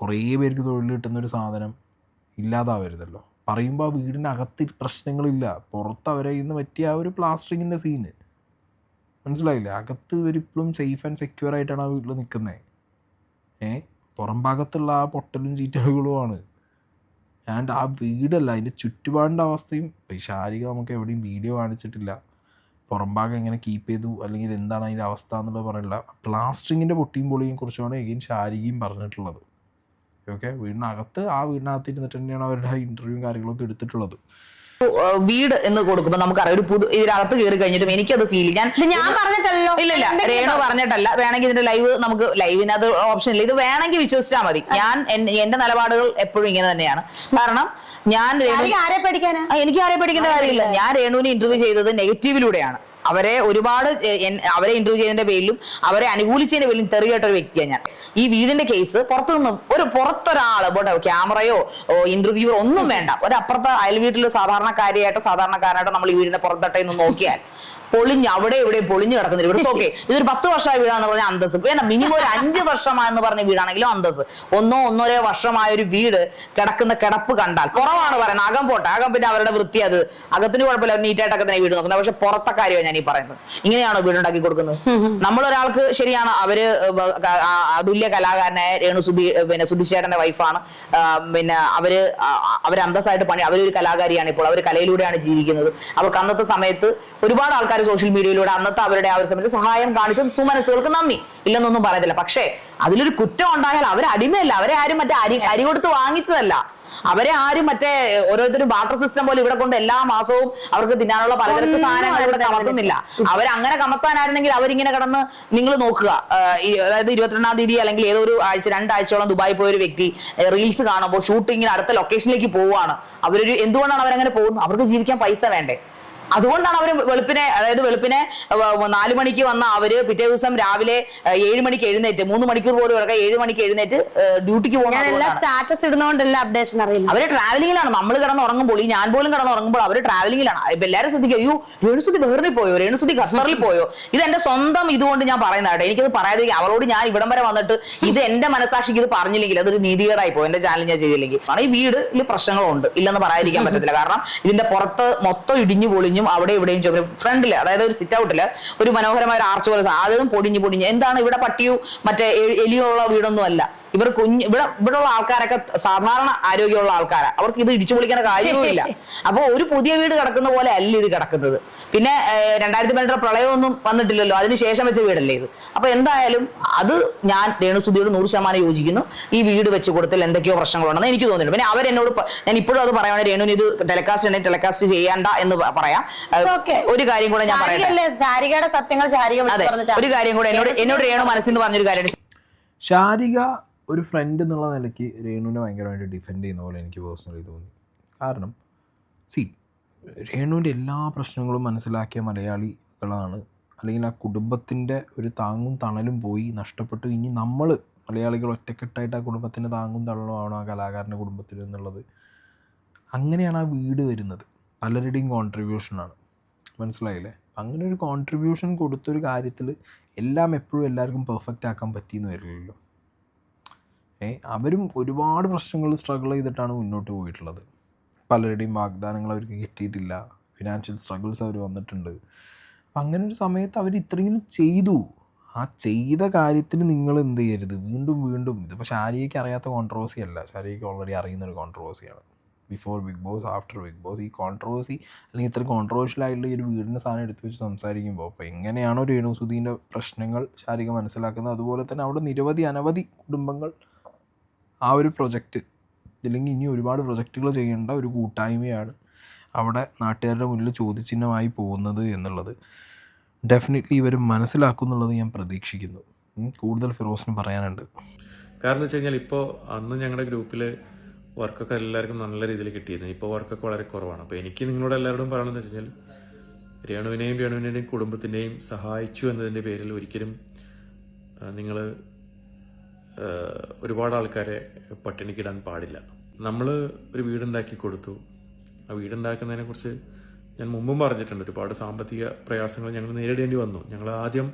കുറേ പേർക്ക് തൊഴിൽ കിട്ടുന്നൊരു സാധനം ഇല്ലാതാവരുതല്ലോ. പറയുമ്പോൾ ആ വീടിനകത്ത് പ്രശ്നങ്ങളില്ല, പുറത്ത് അവരെ ഇന്ന് പറ്റിയ ആ ഒരു പ്ലാസ്റ്ററിങ്ങിൻ്റെ സീന് മനസ്സിലായില്ലേ? അകത്ത് ഇവരിപ്പോഴും സേഫ് ആൻഡ് സെക്യൂർ ആയിട്ടാണ് ആ വീട്ടിൽ നിൽക്കുന്നത്. പുറം ഭാഗത്തുള്ള ആ പൊട്ടലും ചീറ്റലുകളുമാണ്. ആൻഡ് ആ വീടല്ല, അതിൻ്റെ ചുറ്റുപാടിൻ്റെ അവസ്ഥയും ശാരീരിക നമുക്ക് എവിടെയും വീഡിയോ കാണിച്ചിട്ടില്ല. പുറം ഭാഗം എങ്ങനെ കീപ്പ് ചെയ്തു അല്ലെങ്കിൽ എന്താണ് അതിൻ്റെ അവസ്ഥ എന്നുള്ളത് പറയില്ല. പ്ലാസ്റ്ററിങ്ങിൻ്റെ പൊട്ടിയും പൊളിയും കുറിച്ചാണ് എഗെയിൻ ശാരീരികം പറഞ്ഞിട്ടുള്ളത്. ഓക്കെ, വീടിനകത്ത് ഇരുന്നിട്ട് തന്നെയാണ് അവരുടെ ഇൻ്റർവ്യൂവും കാര്യങ്ങളൊക്കെ എടുത്തിട്ടുള്ളത്. വീട് എന്ന് കൊടുക്കുമ്പോൾ നമുക്കറിയാം ഒരു ഇതിനകത്ത് കയറി കഴിഞ്ഞിട്ടും എനിക്കത് ഫീൽ ഞാൻ പറഞ്ഞിട്ടല്ലോ. ഇല്ല രേണു പറഞ്ഞിട്ടല്ല. വേണമെങ്കിൽ ഇതിന്റെ നമുക്ക് ലൈവിനകത്ത് ഓപ്ഷൻ ഇല്ല. ഇത് വേണമെങ്കിൽ വിശ്വസിച്ചാൽ മതി. ഞാൻ എന്റെ നിലപാടുകൾ എപ്പോഴും ഇങ്ങനെ തന്നെയാണ്. കാരണം ഞാൻ എനിക്ക് ആരെ പേടിക്കേണ്ട കാര്യമില്ല. ഞാൻ രേണുവിനെ ഇന്റർവ്യൂ ചെയ്തത് നെഗറ്റീവിലൂടെയാണ്. അവരെ ഇന്റർവ്യൂ ചെയ്തതിന്റെ പേരിലും അവരെ അനുകൂലിച്ചതിന്റെ പേരിലും തെറിയേട്ട ഒരു വ്യക്തിയാണ് ഞാൻ. ഈ വീടിന്റെ കേസ് പുറത്തൊരാള് ക്യാമറയോ ഇന്റർവ്യൂവോ ഒന്നും വേണ്ട, ഒരപ്പുറത്തെ അയൽ വീട്ടിലോ സാധാരണക്കാരനായിട്ടോ നമ്മൾ ഈ വീടിന്റെ പുറത്തട്ടയിൽ നിന്ന് നോക്കിയാൽ പൊളിഞ്ഞ് അവിടെ ഇവിടെ പൊളിഞ്ഞു കിടക്കുന്ന വീട്. ഓക്കെ, ഇതൊരു 10 വർഷമായ വീടാന്ന് പറഞ്ഞാൽ അന്തസ് വേണം. മിനിമം ഒരു 5 വർഷമായെന്ന് പറഞ്ഞ വീടാണെങ്കിലും അന്തസ്. ഒന്നര വർഷമായ ഒരു വീട് കിടക്കുന്ന കിടപ്പ് കണ്ടാൽ കുറവാണ് പറയുന്നത്. അകം പോട്ടെ, അകം പിന്നെ അവരുടെ വൃത്തി, അത് അകത്തിന് കുഴപ്പമില്ല, നീറ്റായിട്ടൊക്കെ തന്നെ വീട് നോക്കുന്നത്. പക്ഷെ പുറത്തെ കാര്യമാണ് ഞാൻ ഈ പറയുന്നത്. ഇങ്ങനെയാണോ വീടുണ്ടാക്കി കൊടുക്കുന്നത്? നമ്മളൊരാൾക്ക് ശരിയാണ്, അവര് അതുല്യ കലാകാരനായ സുധിച്ചേട്ടന്റെ വൈഫാണ്. പിന്നെ അവര് അന്തസ്സായിട്ട് അവരൊരു കലാകാരിയാണ്. ഇപ്പോൾ അവർ കലയിലൂടെയാണ് ജീവിക്കുന്നത്. അവർക്ക് അന്നത്തെ സമയത്ത് ഒരുപാട് ആൾക്കാർ സോഷ്യൽ മീഡിയയിലൂടെ അന്നത്തെ അവരുടെ ആ ഒരു സമയത്ത് സഹായം കാണിച്ച സുമനസ്സുകൾക്ക് നന്ദി, ഇല്ലെന്നൊന്നും പറയത്തില്ല. പക്ഷേ അതിലൊരു കുറ്റം ഉണ്ടായാൽ അവർ അടിമയല്ല, അവരെ ആരും മറ്റേ അരി കൊടുത്ത് വാങ്ങിച്ചതല്ല. അവരെ ആരും മറ്റേ ഓരോരുത്തരും ബാർട്ടർ സിസ്റ്റം പോലെ ഇവിടെ കൊണ്ട് എല്ലാ മാസവും അവർക്ക് തിന്നാനുള്ള പലചരക്ക് സാധനങ്ങൾ ഇവിടെ കമത്തുന്നില്ല. അവരങ്ങനെ കമത്താനായിരുന്നെങ്കിൽ അവരിങ്ങനെ കിടന്ന് നിങ്ങൾ നോക്കുക, അതായത് 22-ാം തീയതി അല്ലെങ്കിൽ ഏതോ ഒരു ആഴ്ച 2 ആഴ്ചയോളം ദുബായി പോയ ഒരു വ്യക്തി റീൽസ് കാണുമ്പോൾ ഷൂട്ടിങ്ങിന് അടുത്ത ലൊക്കേഷനിലേക്ക് പോവുകയാണ്. എന്തുകൊണ്ടാണ് അവരങ്ങനെ പോകുന്നത്? അവർക്ക് ജീവിക്കാൻ പൈസ വേണ്ടേ? അതുകൊണ്ടാണ് അവർ വെളുപ്പിനെ 4 മണിക്ക് വന്ന അവര് പിറ്റേ ദിവസം രാവിലെ 7 മണിക്ക് എഴുന്നേറ്റ് 3 മണിക്കൂർ പോലും ഇറക്കാം 7 മണിക്ക് എഴുന്നേറ്റ് ഡ്യൂട്ടിക്ക് പോകുന്നത്. സ്റ്റാറ്റസ് ഇടുന്നോണ്ടല്ല അപ്ഡേഷൻ അറിയില്ല. അവര് ട്രാവലിംഗിലാണ്. നമ്മൾ കിടന്ന് ഉറങ്ങുമ്പോൾ, ഞാൻ പോലും കിടന്ന് ഉറങ്ങുമ്പോൾ അവര് ട്രാവലിംഗിലാണ്. ഇപ്പൊ എല്ലാവരും ശ്രദ്ധിക്കുക, അയ്യോ രേണുസുതി ബഹറിൽ പോയോ, രേണുസുതി ഖത്തറിൽ പോയോ. ഇത് എന്റെ സ്വന്തം ഇതുകൊണ്ട് ഞാൻ പറയുന്നതായിട്ട് എനിക്കത് പറയാതിരിക്കും. അവളോട് ഞാൻ ഇവിടം വരെ വന്നിട്ട് ഇത് എന്റെ മനസാക്ഷിക്ക് ഇത് പറഞ്ഞില്ലെങ്കിൽ അതൊരു നീതികേടായി പോയി. എന്റെ ചാനൽ ഞാൻ ചെയ്തില്ലെങ്കിൽ. ഈ വീടിൽ പ്രശ്നങ്ങളുണ്ട്, ഇല്ലെന്ന് പറയാതിരിക്കാൻ പറ്റത്തില്ല. കാരണം ഇതിന്റെ പുറത്ത് മൊത്തം ഇടിഞ്ഞു പൊളിഞ്ഞു അവിടെ ഇവിടെയും ഫ്രണ്ടില്, അതായത് ഒരു സിറ്റ് ഔട്ടില് ഒരു മനോഹരമായ ഒരു ആർച്ച് പോലെ അതും പൊടിഞ്ഞു എന്താണ് ഇവിടെ പട്ടിയോ മറ്റേ എലിയോ ഉള്ള വീടൊന്നും അല്ല. ഇവിടെയുള്ള ആൾക്കാരൊക്കെ സാധാരണ ആരോഗ്യമുള്ള ആൾക്കാരാണ്. അവർക്ക് ഇത് ഇടിച്ചു പൊളിക്കേണ്ട കാര്യവുമില്ല. അപ്പൊ ഒരു പുതിയ വീട് കിടക്കുന്ന പോലെ അല്ല ഇത് കിടക്കുന്നത്. പിന്നെ 2018 പ്രളയമൊന്നും വന്നിട്ടില്ലല്ലോ, അതിനുശേഷം വെച്ച വീടല്ലേ ഇത്. അപ്പൊ എന്തായാലും അത് ഞാൻ രേണുസുതിയോട് 100% യോജിക്കുന്നു. ഈ വീട് വെച്ച് കൊടുത്തതിൽ എന്തൊക്കെയോ പ്രശ്നങ്ങളുണ്ടെന്ന് എനിക്ക് തോന്നുന്നു. പിന്നെ അവരെന്നോട് ഞാൻ ഇപ്പോഴും അത് പറയുകയാണ്, രേണുവിന് ഇത് ടെലികാസ്റ്റ് ചെയ്യേണ്ട എന്ന് പറയാം. ഒരു കാര്യം കൂടെ ഞാൻ പറയാം, സത്യങ്ങൾ ഒരു കാര്യം കൂടെ എന്നോട് രേണു മനസ്സിൽ നിന്ന് പറഞ്ഞൊരു കാര്യമാണ്. ശാരിക ഒരു ഫ്രണ്ട് എന്നുള്ള നിലയ്ക്ക് രേണുവിനെ ഭയങ്കരമായിട്ട് ഡിഫെൻഡ് ചെയ്യുന്ന പോലെ എനിക്ക് പേഴ്സണലി തോന്നി. കാരണം രേണുവിൻ്റെ എല്ലാ പ്രശ്നങ്ങളും മനസ്സിലാക്കിയ മലയാളികളാണ്, അല്ലെങ്കിൽ ആ കുടുംബത്തിൻ്റെ ഒരു താങ്ങും തണലും പോയി നഷ്ടപ്പെട്ടു. ഇനി നമ്മൾ മലയാളികൾ ഒറ്റക്കെട്ടായിട്ട് ആ കുടുംബത്തിൻ്റെ താങ്ങും തണലുമാണ് ആ കലാകാരൻ്റെ കുടുംബത്തിൽ എന്നുള്ളത്. അങ്ങനെയാണ് ആ വീട് വരുന്നത്. പലരുടെയും കോൺട്രിബ്യൂഷനാണ്, മനസ്സിലായില്ലേ? അങ്ങനെ ഒരു കോൺട്രിബ്യൂഷൻ കൊടുത്തൊരു കാര്യത്തിൽ എല്ലാം എപ്പോഴും എല്ലാവർക്കും പെർഫെക്റ്റ് ആക്കാൻ പറ്റിയെന്ന് വരില്ലല്ലോ. അവരും ഒരുപാട് പ്രശ്നങ്ങൾ സ്ട്രഗിൾ ചെയ്തിട്ടാണ് മുന്നോട്ട് പോയിട്ടുള്ളത്. പലരുടെയും വാഗ്ദാനങ്ങൾ അവർക്ക് കിട്ടിയിട്ടില്ല, ഫിനാൻഷ്യൽ സ്ട്രഗിൾസ് അവർ വന്നിട്ടുണ്ട്. അപ്പം അങ്ങനെ ഒരു സമയത്ത് അവർ ഇത്രയും ചെയ്തു. ആ ചെയ്ത കാര്യത്തിന് നിങ്ങൾ എന്ത് ചെയ്യരുത്, വീണ്ടും ഇതിപ്പോൾ ശാരികയ്ക്ക് അറിയാത്ത കോൺട്രവേഴ്സി അല്ല, ശാരികയ്ക്ക് ഓൾറെഡി അറിയുന്നൊരു കോൺട്രവേഴ്സിയാണ്. Before Bigg Boss, after big Boss, ഈ കോൺട്രവേഴ്സി അല്ലെങ്കിൽ ഇത്ര കോൺട്രവേഴ്ഷ്യൽ ആയിട്ടുള്ള ഈ ഒരു വീടിൻ്റെ സാധനം എടുത്ത് വെച്ച് സംസാരിക്കുമ്പോൾ അപ്പോൾ എങ്ങനെയാണോ രേണുസുധീൻ്റെ പ്രശ്നങ്ങൾ ശാരിക മനസ്സിലാക്കുന്നത്, അതുപോലെ തന്നെ അവിടെ അനവധി കുടുംബങ്ങൾ ആ ഒരു പ്രൊജക്റ്റ്, ഇല്ലെങ്കിൽ ഇനി ഒരുപാട് പ്രൊജക്റ്റുകൾ ചെയ്യേണ്ട ഒരു കൂട്ടായ്മയാണ് അവിടെ നാട്ടുകാരുടെ മുന്നിൽ ചോദ്യചിഹ്നമായി പോകുന്നത് എന്നുള്ളത് ഡെഫിനറ്റ്ലി ഇവർ മനസ്സിലാക്കും എന്നുള്ളത് ഞാൻ പ്രതീക്ഷിക്കുന്നു. കൂടുതൽ ഫിറോസിന് പറയാനുണ്ട്. കാരണം എന്ന് വെച്ച് കഴിഞ്ഞാൽ ഇപ്പോൾ അന്ന് ഞങ്ങളുടെ ഗ്രൂപ്പിൽ വർക്കൊക്കെ എല്ലാവർക്കും നല്ല രീതിയിൽ കിട്ടിയിരുന്നു. ഇപ്പോൾ വർക്കൊക്കെ വളരെ കുറവാണ്. അപ്പോൾ എനിക്ക് നിങ്ങളോട് എല്ലാവരോടും പറയണമെന്ന് വെച്ച് കഴിഞ്ഞാൽ രേണുവിൻ്റെയും കുടുംബത്തിൻ്റെയും സഹായിച്ചു എന്നതിൻ്റെ പേരിൽ ഒരിക്കലും നിങ്ങൾ ഒരുപാട് ആൾക്കാരെ പട്ടിണിക്കിടാൻ പാടില്ല. നമ്മൾ ഒരു വീടുണ്ടാക്കി കൊടുത്തു. ആ വീടുണ്ടാക്കുന്നതിനെക്കുറിച്ച് ഞാൻ മുമ്പും പറഞ്ഞിട്ടുണ്ട്. ഒരുപാട് സാമ്പത്തിക പ്രയാസങ്ങൾ ഞങ്ങൾ നേരിടേണ്ടി വന്നു. ഞങ്ങൾ ആദ്യം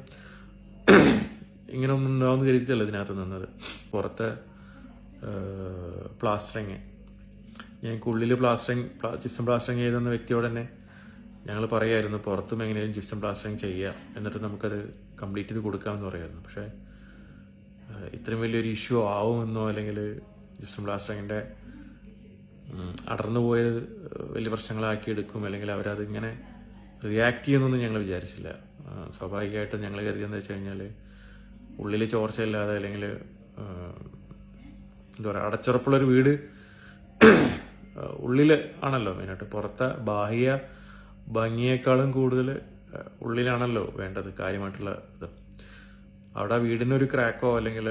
ഇങ്ങനെ ഒന്നും ഉണ്ടാവുമെന്ന് കരുതിയിട്ടല്ല ഇതിനകത്ത് നിന്നത്. പുറത്തെ പ്ലാസ്റ്ററിങ്, ഞങ്ങൾക്ക് ഉള്ളിൽ ജിപ്സം പ്ലാസ്റ്ററിങ് ചെയ്തെന്ന വ്യക്തിയോട് തന്നെ ഞങ്ങൾ പറയായിരുന്നു പുറത്തും എങ്ങനെയും ജിപ്സം പ്ലാസ്റ്ററിങ് ചെയ്യുക, എന്നിട്ട് നമുക്കത് കംപ്ലീറ്റ് ചെയ്ത് കൊടുക്കാമെന്ന് പറയായിരുന്നു. പക്ഷേ ഇത്രയും വലിയൊരു ഇഷ്യൂ ആവുമെന്നോ അല്ലെങ്കിൽ ജിപ്സം പ്ലാസ്റ്ററിങ്ങിൻ്റെ അടർന്നു പോയത് വലിയ പ്രശ്നങ്ങളാക്കി എടുക്കും, അല്ലെങ്കിൽ അവരത് ഇങ്ങനെ റിയാക്ട് ചെയ്യുന്നൊന്നും ഞങ്ങൾ വിചാരിച്ചില്ല. സ്വാഭാവികമായിട്ടും ഞങ്ങൾ കരുതിയെന്ന് വെച്ച് കഴിഞ്ഞാൽ ഉള്ളിൽ ചോർച്ചയില്ലാതെ അല്ലെങ്കിൽ എന്താ പറയുക അടച്ചുറപ്പുള്ളൊരു വീട് ഉള്ളിൽ ആണല്ലോ മെയിനായിട്ട്. പുറത്തെ ബാഹ്യ ഭംഗിയേക്കാളും കൂടുതൽ ഉള്ളിലാണല്ലോ വേണ്ടത് കാര്യമായിട്ടുള്ള ഇത്. അവിടെ വീടിനൊരു ക്രാക്കോ അല്ലെങ്കിൽ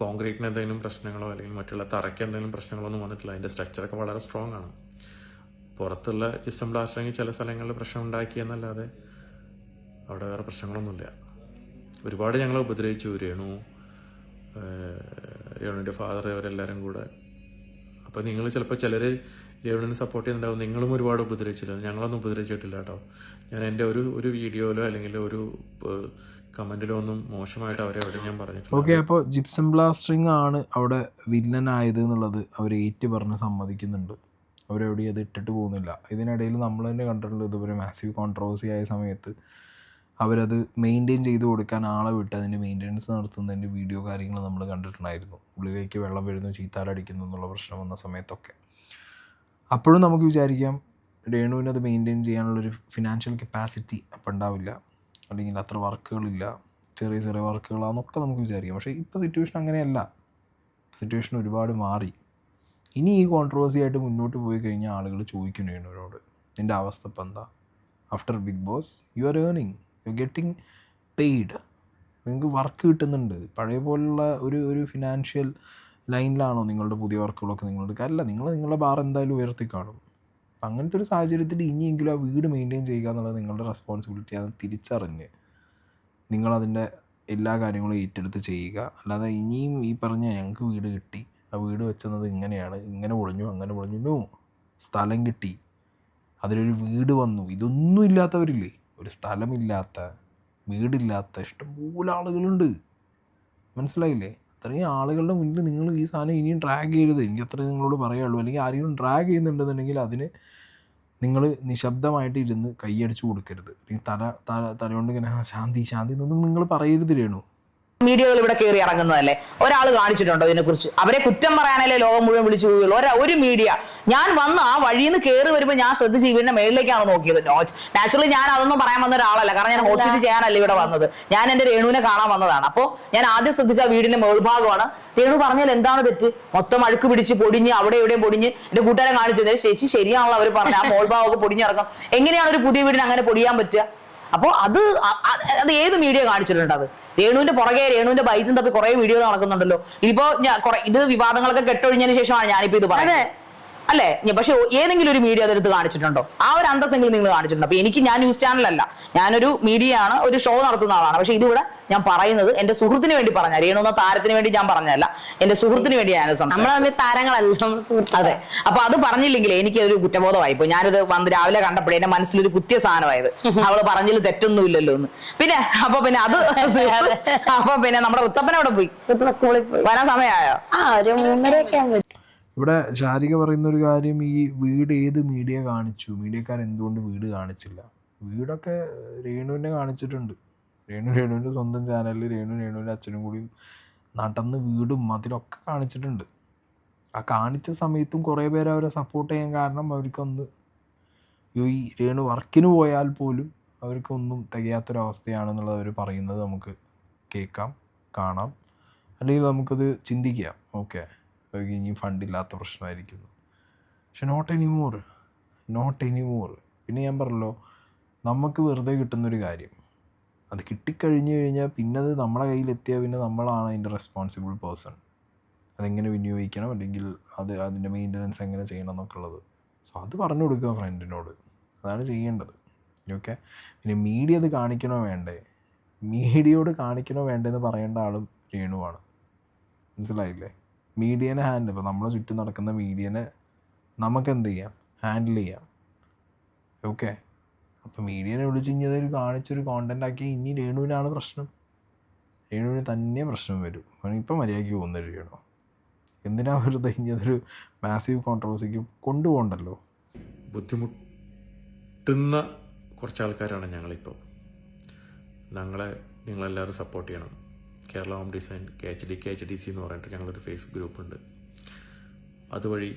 കോൺക്രീറ്റിന് എന്തെങ്കിലും പ്രശ്നങ്ങളോ അല്ലെങ്കിൽ മറ്റുള്ള തറയ്ക്ക് എന്തെങ്കിലും പ്രശ്നങ്ങളോ ഒന്നും വന്നിട്ടില്ല. അതിൻ്റെ സ്ട്രക്ചറൊക്കെ വളരെ സ്ട്രോങ് ആണ്. പുറത്തുള്ള ജിപ്സം പ്ലാസ്റ്ററിങ് ചില സ്ഥലങ്ങളിൽ പ്രശ്നം ഉണ്ടാക്കി എന്നല്ലാതെ അവിടെ വേറെ പ്രശ്നങ്ങളൊന്നുമില്ല. ഒരുപാട് ഞങ്ങളെ ഉപദ്രവിച്ചു രേണുവിൻ്റെ ഫാദർ അവരെല്ലാവരും കൂടെ. അപ്പോൾ നിങ്ങൾ ചിലപ്പോൾ ചിലർ രേണുവിനെ സപ്പോർട്ട് ചെയ്യുന്നുണ്ടാവും. നിങ്ങളും ഒരുപാട് ഉപദ്രവിച്ചില്ല, ഞങ്ങളൊന്നും ഉപദ്രവിച്ചിട്ടില്ല കേട്ടോ. ഞാൻ എൻ്റെ ഒരു വീഡിയോയിലോ അല്ലെങ്കിൽ ഒരു കമൻറ്റിലോ ഒന്നും മോശമായിട്ട് അവരെ ഞാൻ പറഞ്ഞിട്ടില്ല. ഓക്കെ, അപ്പോൾ ജിപ്സം പ്ലാസ്റ്ററിങ് ആണ് അവിടെ വില്ലനായത് എന്നുള്ളത് അവർ പറഞ്ഞ് സമ്മതിക്കുന്നുണ്ട്. അവരെവിടെ അത് ഇട്ടിട്ട് പോകുന്നില്ല. ഇതിനിടയിൽ നമ്മൾ തന്നെ കണ്ടിട്ടുണ്ട്, ഇതുപോലെ മാസീവ് കോൺട്രവേഴ്സി ആയ സമയത്ത് അവരത് മെയിൻറ്റെയിൻ ചെയ്ത് കൊടുക്കാൻ ആളെ വിട്ട് അതിൻ്റെ മെയിൻ്റെനൻസ് നടത്തുന്നതിൻ്റെ വീഡിയോ കാര്യങ്ങൾ നമ്മൾ കണ്ടിട്ടുണ്ടായിരുന്നു. ഉള്ളിലേക്ക് വെള്ളം വരുന്നു, ചീത്താലടിക്കുന്നു എന്നുള്ള പ്രശ്നം വന്ന സമയത്തൊക്കെ. അപ്പോഴും നമുക്ക് വിചാരിക്കാം രേണുവിനത് മെയിൻറ്റെയിൻ ചെയ്യാനുള്ളൊരു ഫിനാൻഷ്യൽ കപ്പാസിറ്റി അപ്പം ഉണ്ടാവില്ല, അല്ലെങ്കിൽ അത്ര വർക്കുകളില്ല, ചെറിയ ചെറിയ വർക്കുകളാണെന്നൊക്കെ നമുക്ക് വിചാരിക്കാം. പക്ഷേ ഇപ്പോൾ സിറ്റുവേഷൻ അങ്ങനെയല്ല. സിറ്റുവേഷൻ ഒരുപാട് മാറി. ഇനി ഈ കോൺട്രവേഴ്സി ആയിട്ട് മുന്നോട്ട് പോയി കഴിഞ്ഞാൽ ആളുകൾ ചോദിക്കും രേണുവിനോട്, നിൻ്റെ അവസ്ഥ ഇപ്പം എന്താ? After big boss you are earning, you getting paid, നിങ്ങൾക്ക് വർക്ക് കിട്ടുന്നുണ്ട്. പഴയ പോലുള്ള ഒരു ഫിനാൻഷ്യൽ ലൈനിലാണോ നിങ്ങളുടെ പുതിയ വർക്കുകളൊക്കെ നിങ്ങളുടെ? അല്ല, നിങ്ങളുടെ ബാർ എന്തായാലും ഉയർത്തി കാണും. അപ്പം അങ്ങനത്തെ ഒരു സാഹചര്യത്തിൽ ഇനിയെങ്കിലും ആ വീട് മെയിൻറ്റെയിൻ ചെയ്യുക എന്നുള്ളത് നിങ്ങളുടെ റെസ്പോൺസിബിലിറ്റി. അത് തിരിച്ചറിഞ്ഞ് നിങ്ങളതിൻ്റെ എല്ലാ കാര്യങ്ങളും ഏറ്റെടുത്ത് ചെയ്യുക. അല്ലാതെ ഇനിയും ഈ പറഞ്ഞ ഞങ്ങൾക്ക് വീട് കിട്ടി, ആ വീട് വെച്ചത് ഇങ്ങനെയാണ്, ഇങ്ങനെ പൊളിഞ്ഞു അങ്ങനെ പൊളിഞ്ഞു, നോ, സ്ഥലം കിട്ടി, അതിലൊരു വീട് വന്നു. ഇതൊന്നും ഇല്ലാത്തവരില്ലേ, ഒരു സ്ഥലമില്ലാത്ത വീടില്ലാത്ത ഇഷ്ടംപോലെ ആളുകളുണ്ട്. മനസ്സിലായില്ലേ? അത്രയും ആളുകളുടെ മുന്നിൽ നിങ്ങൾ ഈ സാധനം ഇനിയും ഡ്രാഗ് ചെയ്യരുത്. എനിക്ക് അത്രയും നിങ്ങളോട് പറയുള്ളൂ. അല്ലെങ്കിൽ ആരെങ്കിലും ഡ്രാഗ് ചെയ്യുന്നുണ്ടെന്നുണ്ടെങ്കിൽ അതിന് നിങ്ങൾ നിശബ്ദമായിട്ട് ഇരുന്ന് കൈയടിച്ചു കൊടുക്കരുത്. അല്ലെങ്കിൽ തലകൊണ്ട് ഇങ്ങനെ ശാന്തി ശാന്തി എന്നൊന്നും നിങ്ങൾ പറയരുത് രേണു. മീഡിയകൾ ഇവിടെ കയറി ഇറങ്ങുന്നതല്ലേ, ഒരാൾ കാണിച്ചിട്ടുണ്ടോ ഇതിനെക്കുറിച്ച്? അവരെ കുറ്റം പറയാനല്ലേ ലോകം മുഴുവൻ വിളിച്ചു പോവുള്ളൂ. ഒരു മീഡിയ, ഞാൻ വന്ന് ആ വഴിയിൽ നിന്ന് കയറി വരുമ്പോൾ ഞാൻ ശ്രദ്ധിച്ച് ഇവരുടെ മേളിലേക്കാണ് നോക്കിയത്. നാച്ചുറലി ഞാൻ അതൊന്നും പറയാൻ വന്ന ഒരാളല്ല, കാരണം ഞാൻ ഹോട്ട് സീറ്റ് ചെയ്യാനല്ല ഇവിടെ വന്നത്. ഞാൻ എന്റെ രേണുവിനെ കാണാൻ വന്നതാണ്. അപ്പോൾ ഞാൻ ആദ്യം ശ്രദ്ധിച്ച വീടിന്റെ മേൾഭാഗമാണ്. രേണു പറഞ്ഞാൽ എന്താണ് തെറ്റ്? മൊത്തം അഴുക്ക് പിടിച്ച് പൊടിഞ്ഞ് അവിടെ എവിടെയും പൊടിഞ്ഞ് എന്റെ കൂട്ടുകാരെ കാണിച്ചത്. ചേച്ചി ശരിയാണല്ലോ അവർ പറഞ്ഞ ആ മേൾഭാഗമൊക്കെ പൊടിഞ്ഞിറങ്ങും. എങ്ങനെയാണ് ഒരു പുതിയ വീടിന് അങ്ങനെ പൊടിയാൻ പറ്റുക? അപ്പോൾ അത് ഏത് മീഡിയ കാണിച്ചിട്ടുണ്ട്? അത് രേണുവിന്റെ പുറകെ രേണുവിന്റെ ബൈറ്റും തപ്പി കുറെ വീഡിയോ നടക്കുന്നുണ്ടല്ലോ. ഇതിപ്പോ ഇത് വിവാദങ്ങളൊക്കെ കെട്ടൊഴിഞ്ഞതിന് ശേഷമാണ് ഞാനിപ്പോ ഇത് പറയുന്നത്, അല്ലേ? പക്ഷെ ഏതെങ്കിലും ഒരു മീഡിയ അതെടുത്ത് കാണിച്ചിട്ടുണ്ടോ? ആ ഒരു അന്തസ്സെങ്കിലും നിങ്ങൾ കാണിച്ചിട്ടുണ്ടോ? അപ്പൊ ഞാൻ ന്യൂസ് ചാനലല്ല, ഞാനൊരു മീഡിയ ആണ്, ഒരു ഷോ നടത്തുന്ന ആളാണ്. പക്ഷെ ഇതിവിടെ ഞാൻ പറയുന്നത് എന്റെ സുഹൃത്തിന് വേണ്ടി പറഞ്ഞ, രേണു എന്ന താരത്തിന് വേണ്ടി ഞാൻ പറഞ്ഞല്ല, എന്റെ സുഹൃത്തിന് വേണ്ടി ഞാൻ നമ്മൾ താരങ്ങളല്ല. അതെ. അപ്പൊ അത് പറഞ്ഞില്ലെങ്കിൽ എനിക്ക് ഒരു കുറ്റബോധമായി. ഇപ്പൊ ഞാനിത് വന്ന് രാവിലെ കണ്ടപ്പോഴേ എന്റെ മനസ്സിലൊരു കുത്തിയ സാധനമായത്, അവള് പറഞ്ഞതിൽ തെറ്റൊന്നുമില്ലല്ലോ എന്ന്. പിന്നെ അപ്പൊ നമ്മുടെ ഉത്തപ്പന അവിടെ പോയി, സ്കൂളിൽ പോയി വരാൻ സമയമായോ? ഒരു 3:30 ഇവിടെ ശാരിക പറയുന്നൊരു കാര്യം, ഈ വീട് ഏത് മീഡിയ കാണിച്ചു, മീഡിയക്കാർ എന്തുകൊണ്ട് വീട് കാണിച്ചില്ല? വീടൊക്കെ രേണുവിനെ കാണിച്ചിട്ടുണ്ട്. രേണുവിൻ്റെ സ്വന്തം ചാനലിൽ രേണുവിൻ്റെ അച്ഛനും കൂടി നടന്ന് വീടും മതിലൊക്കെ കാണിച്ചിട്ടുണ്ട്. ആ കാണിച്ച സമയത്തും കുറേ പേര് അവരെ സപ്പോർട്ട് ചെയ്യാൻ കാരണം അവർക്കൊന്ന് ഈ രേണു വർക്കിന് പോയാൽ പോലും അവർക്കൊന്നും തികയാത്തൊരവസ്ഥയാണെന്നുള്ളത് അവർ പറയുന്നത് നമുക്ക് കേൾക്കാം, കാണാം, അല്ലെങ്കിൽ നമുക്കത് ചിന്തിക്കാം. ഓക്കെ, ഇനി ഫണ്ടില്ലാത്ത പ്രശ്നമായിരിക്കുന്നു. പക്ഷെ നോട്ട് എനിമോർ. പിന്നെ ഞാൻ പറഞ്ഞല്ലോ, നമുക്ക് വെറുതെ കിട്ടുന്നൊരു കാര്യം, അത് കിട്ടിക്കഴിഞ്ഞ് കഴിഞ്ഞാൽ പിന്നെ അത് നമ്മളെ കയ്യിലെത്തിയാൽ പിന്നെ നമ്മളാണ് അതിൻ്റെ റെസ്പോൺസിബിൾ പേഴ്സൺ. അതെങ്ങനെ വിനിയോഗിക്കണം, അല്ലെങ്കിൽ അതിൻ്റെ മെയിൻ്റനൻസ് എങ്ങനെ ചെയ്യണം എന്നൊക്കെ ഉള്ളത്. സോ അത് പറഞ്ഞു കൊടുക്കുക ഫ്രണ്ടിനോട്, അതാണ് ചെയ്യേണ്ടത്. ഓക്കെ. പിന്നെ മീഡിയ അത് കാണിക്കണോ വേണ്ടേ, മീഡിയയോട് കാണിക്കണോ വേണ്ടതെന്ന് പറയേണ്ട ആളും രേണുവാണ്. മനസ്സിലായില്ലേ? മീഡിയനെ ഇപ്പോൾ നമ്മളെ ചുറ്റും നടക്കുന്ന മീഡിയനെ നമുക്ക് എന്ത് ചെയ്യാം, ഹാൻഡിൽ ചെയ്യാം. ഓക്കെ. അപ്പോൾ മീഡിയനെ വിളിച്ച് ഇനി അതൊരു കാണിച്ചൊരു കോണ്ടന്റ് ആക്കി ഇനി രേണുവിനാണ് പ്രശ്നം, രേണുവിന് തന്നെ പ്രശ്നം വരും. ഇപ്പം മര്യാദയ്ക്ക് പോകുന്ന രേണു എന്തിനാ വെറുതെ ഇനി അതൊരു മാസീവ് കോൺട്രവേഴ്സിക്ക് കൊണ്ടുപോകണ്ടല്ലോ. ബുദ്ധിമുട്ടുന്ന കുറച്ച് ആൾക്കാരാണ് ഞങ്ങളിപ്പോൾ. നിങ്ങളെല്ലാവരും സപ്പോർട്ട് ചെയ്യണം. കേരള ഹോം ഡിസൈൻ KHDC എന്ന് പറഞ്ഞിട്ട് ഞങ്ങളൊരു ഫേസ്ബുക്ക് ഗ്രൂപ്പുണ്ട്. അതുവഴി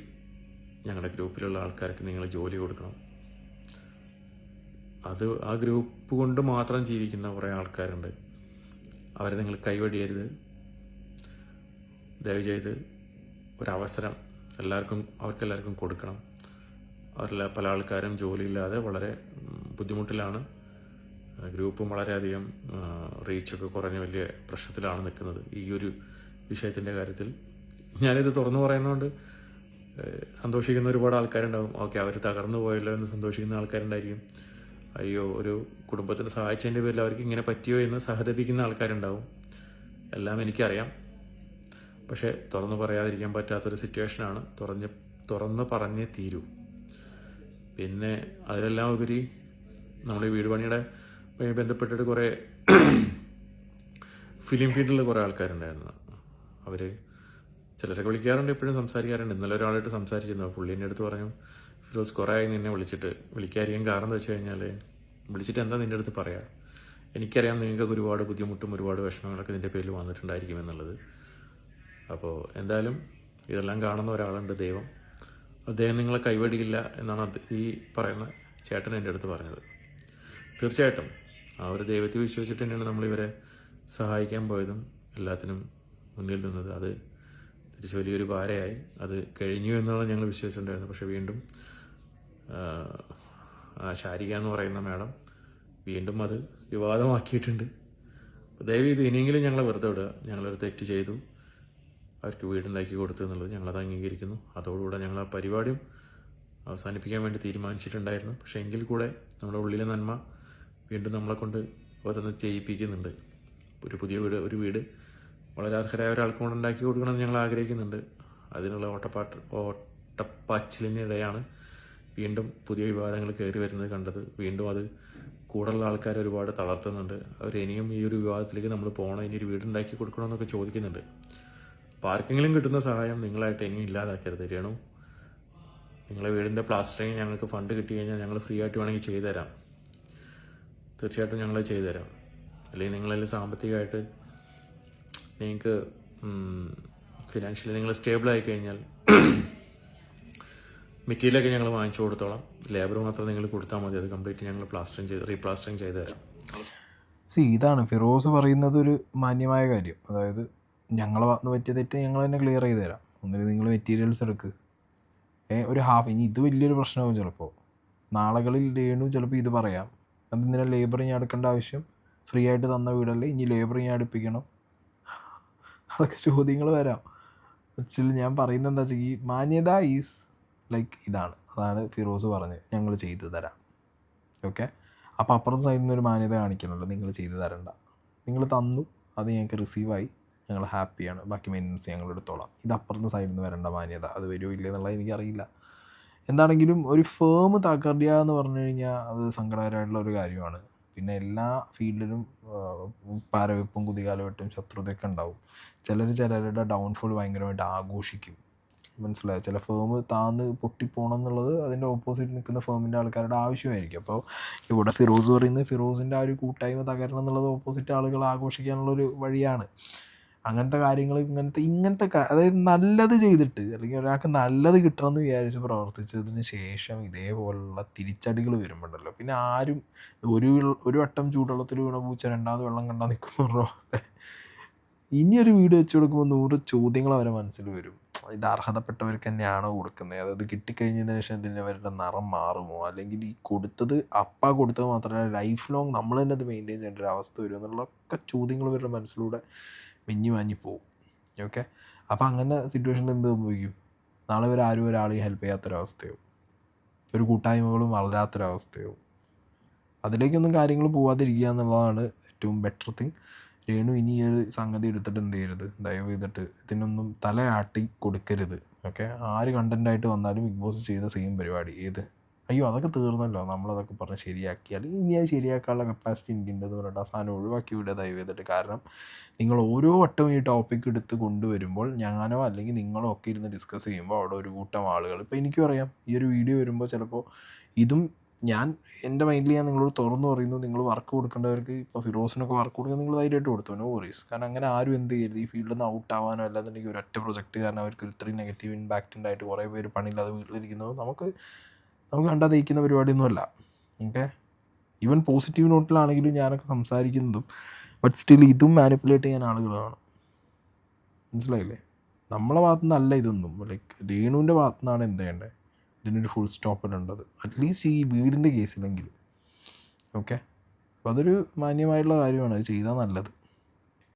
ഞങ്ങളുടെ ഗ്രൂപ്പിലുള്ള ആൾക്കാർക്ക് നിങ്ങൾ ജോലി കൊടുക്കണം. ആ ഗ്രൂപ്പ് കൊണ്ട് മാത്രം ജീവിക്കുന്ന കുറേ ആൾക്കാരുണ്ട്. അവരെ നിങ്ങൾ കൈവടിയരുത്. ദയവ് ചെയ്ത് ഒരവസരം അവർക്കെല്ലാവർക്കും കൊടുക്കണം. പല ആൾക്കാരും ജോലിയില്ലാതെ വളരെ ബുദ്ധിമുട്ടിലാണ്. ഗ്രൂപ്പും വളരെയധികം റീച്ചൊക്കെ കുറഞ്ഞ വലിയ പ്രശ്നത്തിലാണ് നിൽക്കുന്നത് ഈ ഒരു വിഷയത്തിൻ്റെ കാര്യത്തിൽ. ഞാനിത് തുറന്നു പറയുന്നതുകൊണ്ട് സന്തോഷിക്കുന്ന ഒരുപാട് ആൾക്കാരുണ്ടാവും. ഓക്കെ, അവർ തകർന്നു പോയല്ലോ എന്ന് സന്തോഷിക്കുന്ന ആൾക്കാരുണ്ടായിരിക്കും. അയ്യോ, ഒരു കുടുംബത്തിന് സഹായിച്ചതിൻ്റെ പേരിൽ അവർക്ക് ഇങ്ങനെ പറ്റിയോ എന്ന് സഹതപിക്കുന്ന ആൾക്കാരുണ്ടാവും. എല്ലാം എനിക്കറിയാം. പക്ഷേ തുറന്നു പറയാതിരിക്കാൻ പറ്റാത്തൊരു സിറ്റുവേഷനാണ്. തുറന്ന് പറഞ്ഞേ തീരൂ. പിന്നെ അതിലെല്ലാം ഉപരി നമ്മുടെ വീട് പണിയുടെ ബന്ധപ്പെട്ടിട്ട് കുറേ ഫിലിം ഫീൽഡിൽ കുറേ ആൾക്കാരുണ്ടായിരുന്നു. അവർ ചിലരൊക്കെ വിളിക്കാറുണ്ട്, എപ്പോഴും സംസാരിക്കാറുണ്ട്. ഇന്നലെ ഒരാളായിട്ട് സംസാരിച്ചിരുന്നു. പുള്ളി എൻ്റെ അടുത്ത് പറഞ്ഞു, ഫിറോസ് കുറേ ആയി നിന്നെ വിളിക്കാതിരിക്കാൻ കാരണം എന്ന് വെച്ച് കഴിഞ്ഞാൽ, വിളിച്ചിട്ട് എന്താ നിൻ്റെ അടുത്ത് പറയാം, എനിക്കറിയാം നിങ്ങൾക്ക് ഒരുപാട് ബുദ്ധിമുട്ടും ഒരുപാട് വിഷമങ്ങളൊക്കെ നിൻ്റെ പേരിൽ വന്നിട്ടുണ്ടായിരിക്കും എന്നുള്ളത്. അപ്പോൾ എന്തായാലും ഇതെല്ലാം കാണുന്ന ഒരാളുണ്ട്, ദൈവം. അദ്ദേഹം നിങ്ങളെ കൈവടിയില്ല എന്നാണ് ഈ പറയുന്ന ചേട്ടൻ എൻ്റെ അടുത്ത് പറഞ്ഞത്. തീർച്ചയായിട്ടും ആ ഒരു ദൈവത്തെ വിശ്വസിച്ചിട്ട് തന്നെയാണ് നമ്മളിവരെ സഹായിക്കാൻ പോയതും എല്ലാത്തിനും മുന്നിൽ നിന്നത്. അത് തിരിച്ച് വലിയൊരു ഭാരയായി. അത് കഴിഞ്ഞു എന്നുള്ളത് ഞങ്ങൾ വിശ്വസിച്ചിട്ടുണ്ടായിരുന്നു. പക്ഷെ വീണ്ടും ശാരിക എന്ന് പറയുന്ന മാഡം വീണ്ടും അത് വിവാദമാക്കിയിട്ടുണ്ട്. ദയവ് ഇത് ഇനിയെങ്കിലും ഞങ്ങളെ വെറുതെ വിടുക. ഞങ്ങളൊരു തെറ്റ് ചെയ്തു, അവർക്ക് വീടുണ്ടാക്കി കൊടുത്തു എന്നുള്ളത് ഞങ്ങളത് അംഗീകരിക്കുന്നു. അതോടുകൂടെ ഞങ്ങൾ ആ പരിപാടിയും അവസാനിപ്പിക്കാൻ വേണ്ടി തീരുമാനിച്ചിട്ടുണ്ടായിരുന്നു. പക്ഷേ എങ്കിൽ കൂടെ നമ്മുടെ ഉള്ളിലെ നന്മ വീണ്ടും നമ്മളെ കൊണ്ട് ഓരോന്ന് ചെയ്യിപ്പിക്കുന്നുണ്ട്. ഒരു വീട് വളരെ അർഹരായ ഒരാൾക്ക് കൊണ്ട് ഉണ്ടാക്കി കൊടുക്കണമെന്ന് ഞങ്ങൾ ആഗ്രഹിക്കുന്നുണ്ട്. അതിനുള്ള ഓട്ടപ്പാച്ചിലിനിടെയാണ് വീണ്ടും പുതിയ വിവാദങ്ങൾ കയറി വരുന്നത് കണ്ടത്. വീണ്ടും അത് കൂടുതലുള്ള ആൾക്കാർ ഒരുപാട് തളർത്തുന്നുണ്ട്. അവർ ഇനിയും ഈ ഒരു വിവാദത്തിലേക്ക് നമ്മൾ പോകണം, ഇനി ഒരു വീടുണ്ടാക്കി കൊടുക്കണമെന്നൊക്കെ ചോദിക്കുന്നുണ്ട്. അപ്പോൾ ആർക്കെങ്കിലും കിട്ടുന്ന സഹായം നിങ്ങളായിട്ട് ഇനിയും ഇല്ലാതാക്കരുത്. രേണു, നിങ്ങളെ വീടിൻ്റെ പ്ലാസ്റ്ററിങ് ഞങ്ങൾക്ക് ഫണ്ട് കിട്ടി കഴിഞ്ഞാൽ ഞങ്ങൾ ഫ്രീ ആയിട്ട് വേണമെങ്കിൽ ചെയ്തു തരാം. തീർച്ചയായിട്ടും ഞങ്ങൾ ചെയ്തു തരാം. അല്ലെങ്കിൽ നിങ്ങളതിൽ സാമ്പത്തികമായിട്ട് നിങ്ങൾക്ക് ഫിനാൻഷ്യലി നിങ്ങൾ സ്റ്റേബിൾ ആയി കഴിഞ്ഞാൽ മെറ്റീരിയലൊക്കെ ഞങ്ങൾ വാങ്ങിച്ചു കൊടുത്തോളാം. ലേബർ മാത്രം നിങ്ങൾ കൊടുത്താൽ മതി. അത് കംപ്ലീറ്റ് ഞങ്ങൾ റീപ്ലാസ്റ്ററിങ് ചെയ്ത് തരാം. ഇതാണ് ഫിറോസ് പറയുന്നത് ഒരു മാന്യമായ കാര്യം. അതായത് ഞങ്ങളെ ഭാഗത്ത് പറ്റിയ തെറ്റ് ഞങ്ങൾ തന്നെ ക്ലിയർ ചെയ്ത് തരാം. ഒന്നിന് നിങ്ങൾ മെറ്റീരിയൽസ് എടുക്ക്, ഒരു ഹാഫ്. ഇനി ഇത് വലിയൊരു പ്രശ്നമാകും ചിലപ്പോൾ. നാളുകളിൽ രേണു ചിലപ്പോൾ ഇത് പറയാം, അതിങ്ങനെ ലേബർ ഞാൻ എടുക്കേണ്ട ആവശ്യം, ഫ്രീ ആയിട്ട് തന്ന വീടല്ലേ, ഇനി ലേബർ ഞാൻ അടുപ്പിക്കണം, അതൊക്കെ ചോദ്യങ്ങൾ വരാം. ആക്ച്വലി ഞാൻ പറയുന്നത് എന്താ വെച്ചാൽ ഈ മാന്യത ഈസ് ലൈക്ക് അതാണ് ഫിറോസ് പറഞ്ഞത്, ഞങ്ങൾ ചെയ്തു തരാം. ഓക്കെ, അപ്പോൾ അപ്പുറത്തെ സൈഡിൽ നിന്ന് ഒരു മാന്യത കാണിക്കണമല്ലോ, നിങ്ങൾ ചെയ്തു തരണ്ട, നിങ്ങൾ തന്നു, അത് ഞങ്ങൾക്ക് റിസീവായി, ഞങ്ങൾ ഹാപ്പിയാണ്, ബാക്കി മെയിൻ്റനൻസ് ഞങ്ങൾ എടുത്തോളാം. ഇത് അപ്പുറത്തെ സൈഡിൽ നിന്ന് വരേണ്ട മാന്യത. അത് വരുമോ ഇല്ല എന്നുള്ളത് എനിക്കറിയില്ല. എന്താണെങ്കിലും ഒരു ഫേം തകർക്കുക എന്ന് പറഞ്ഞു കഴിഞ്ഞാൽ അത് സങ്കടകരമായിട്ടുള്ള ഒരു കാര്യമാണ്. പിന്നെ എല്ലാ ഫീൽഡിലും പാരവെപ്പും കുതികാലവെട്ടും ശത്രുതയൊക്കെ ഉണ്ടാവും. ചിലരുടെ ഡൗൺഫോൾ ഭയങ്കരമായിട്ട് ആഘോഷിക്കും. മനസ്സിലായോ? ചില ഫേം താന്ന് പൊട്ടിപ്പോകണം എന്നുള്ളത് അതിൻ്റെ ഓപ്പോസിറ്റ് നിൽക്കുന്ന ഫേമിൻ്റെ ആൾക്കാരുടെ ആവശ്യമായിരിക്കും. അപ്പോൾ ഇവിടെ ഫിറോസ് പറയുന്നത് ഫിറോസിൻ്റെ ആ ഒരു കൂട്ടായ്മ തകരണം എന്നുള്ളത് ഓപ്പോസിറ്റ് ആളുകൾ ആഘോഷിക്കാനുള്ളൊരു വഴിയാണ്. അങ്ങനത്തെ കാര്യങ്ങൾ ഇങ്ങനത്തെ അതായത് നല്ലത് ചെയ്തിട്ട് അല്ലെങ്കിൽ ഒരാൾക്ക് നല്ലത് കിട്ടണമെന്ന് വിചാരിച്ച് പ്രവർത്തിച്ചതിന് ശേഷം ഇതേപോലുള്ള തിരിച്ചടികൾ വരുമ്പോണ്ടല്ലോ, പിന്നെ ആരും ഒരു വട്ടം ചൂടുവെള്ളത്തിൽ വീണ പൂച്ച രണ്ടാമത് വെള്ളം കണ്ടാൽ നിൽക്കുന്നവരോ ഇനിയൊരു വീട് വെച്ച് കൊടുക്കുമ്പോൾ 100 ചോദ്യങ്ങൾ അവരെ മനസ്സിൽ വരും. ഇത് അർഹതപ്പെട്ടവർക്ക് തന്നെയാണോ കൊടുക്കുന്നത്? അതായത് കിട്ടിക്കഴിഞ്ഞതിന് ശേഷം ഇതിന് അവരുടെ നിറം മാറുമോ? അല്ലെങ്കിൽ ഈ കൊടുത്തത് കൊടുത്തത് മാത്രമല്ല ലൈഫ് ലോങ് നമ്മൾ തന്നെ അത് മെയിൻറ്റെയിൻ ചെയ്യേണ്ട ഒരു അവസ്ഥ വരും എന്നുള്ളൊക്കെ ചോദ്യങ്ങൾ അവരുടെ മനസ്സിലൂടെ മിഞ്ഞു പോവും. ഓക്കെ, അപ്പോൾ അങ്ങനെ സിറ്റുവേഷനിൽ എന്ത് സംഭവിക്കും? നാളെ ആരും ഒരാളെയും ഹെൽപ്പ് ചെയ്യാത്തൊരവസ്ഥയോ, ഒരു കൂട്ടായ്മകളും വളരാത്തൊരവസ്ഥയോ, അതിലേക്കൊന്നും കാര്യങ്ങൾ പോവാതിരിക്കുക എന്നുള്ളതാണ് ഏറ്റവും ബെറ്റർ തിങ്. രേണു ഇനി ഈ ഒരു സംഗതി എടുത്തിട്ട് എന്ത് ചെയ്യരുത്, ദയവ് ചെയ്തിട്ട് ഇതിനൊന്നും തലയാട്ടി കൊടുക്കരുത്. ഓക്കെ, ആര് കണ്ടൻറ്റായിട്ട് വന്നാലും ബിഗ് ബോസ് ചെയ്ത സെയിം പരിപാടി. അയ്യോ അതൊക്കെ തീർന്നല്ലോ, നമ്മളതൊക്കെ പറഞ്ഞ് ശരിയാക്കി, അല്ലെങ്കിൽ ഇനി അത് ശരിയാക്കാനുള്ള കപ്പാസിറ്റി എനിക്കുണ്ടെന്ന് പറഞ്ഞിട്ട് ആ സാധനം ഒഴിവാക്കി വിടുക ദയവ് ചെയ്തിട്ട്. കാരണം നിങ്ങൾ ഓരോ വട്ടവും ഈ ടോപ്പിക് എടുത്ത് കൊണ്ടുവരുമ്പോൾ ഞാനോ അല്ലെങ്കിൽ നിങ്ങളോ ഒക്കെ ഇരുന്ന് ഡിസ്കസ് ചെയ്യുമ്പോൾ അവിടെ ഒരു കൂട്ടം ആളുകൾ, ഇപ്പോൾ എനിക്കും അറിയാം ഈ ഒരു വീഡിയോ വരുമ്പോൾ ചിലപ്പോൾ ഇതും എൻ്റെ മൈൻഡിൽ ഞാൻ നിങ്ങളോട് തുറന്നു പറയുന്നു, നിങ്ങൾ വർക്ക് കൊടുക്കേണ്ടവർക്ക് ഇപ്പോൾ ഫിറോസിനൊക്കെ വർക്ക് കൊടുക്കുക നിങ്ങൾ ധൈര്യമായിട്ട് കൊടുത്തു, നോ വറീസ്. കാരണം അങ്ങനെ ആരും എന്ത് ചെയ്യരുത്, ഈ ഫീൽഡിൽ നിന്ന് ഔട്ട് ആവാനോ അല്ലാന്നുണ്ടെങ്കിൽ ഒരൊറ്റ പ്രൊജക്റ്റ് കാരണം അവർക്ക് ഇത്രയും നെഗറ്റീവ് ഇമ്പാക്റ്റ് ഉണ്ടായിട്ട് കുറേ പേര് പണിയില്ലാതെ വീട്ടിലിരിക്കുന്നത് നമുക്ക് കണ്ടാൽ ദഹിക്കുന്ന പരിപാടിയൊന്നുമല്ല. ഓക്കെ, ഈവൻ പോസിറ്റീവ് നോട്ടിലാണെങ്കിലും ഞാനൊക്കെ സംസാരിക്കുന്നതും ബട്ട് സ്റ്റിൽ ഇതും മാനിപ്പുലേറ്റ് ചെയ്യാൻ ആളുകളാണ്. മനസ്സിലായില്ലേ? നമ്മളെ ഭാഗത്തു നിന്നല്ല ഇതൊന്നും, ലൈക്ക് രേണുവിൻ്റെ ഭാഗത്തു നിന്നാണ് എന്ത് ചെയ്യേണ്ടത്, ഇതിനൊരു ഫുൾ സ്റ്റോപ്പ് ഇടേണ്ടത്, അറ്റ്ലീസ്റ്റ് ഈ വീടിൻ്റെ കേസിലെങ്കിലും. ഓക്കെ, അപ്പോൾ അതൊരു മാന്യമായിട്ടുള്ള കാര്യമാണ്, അത് ചെയ്താൽ നല്ലത്.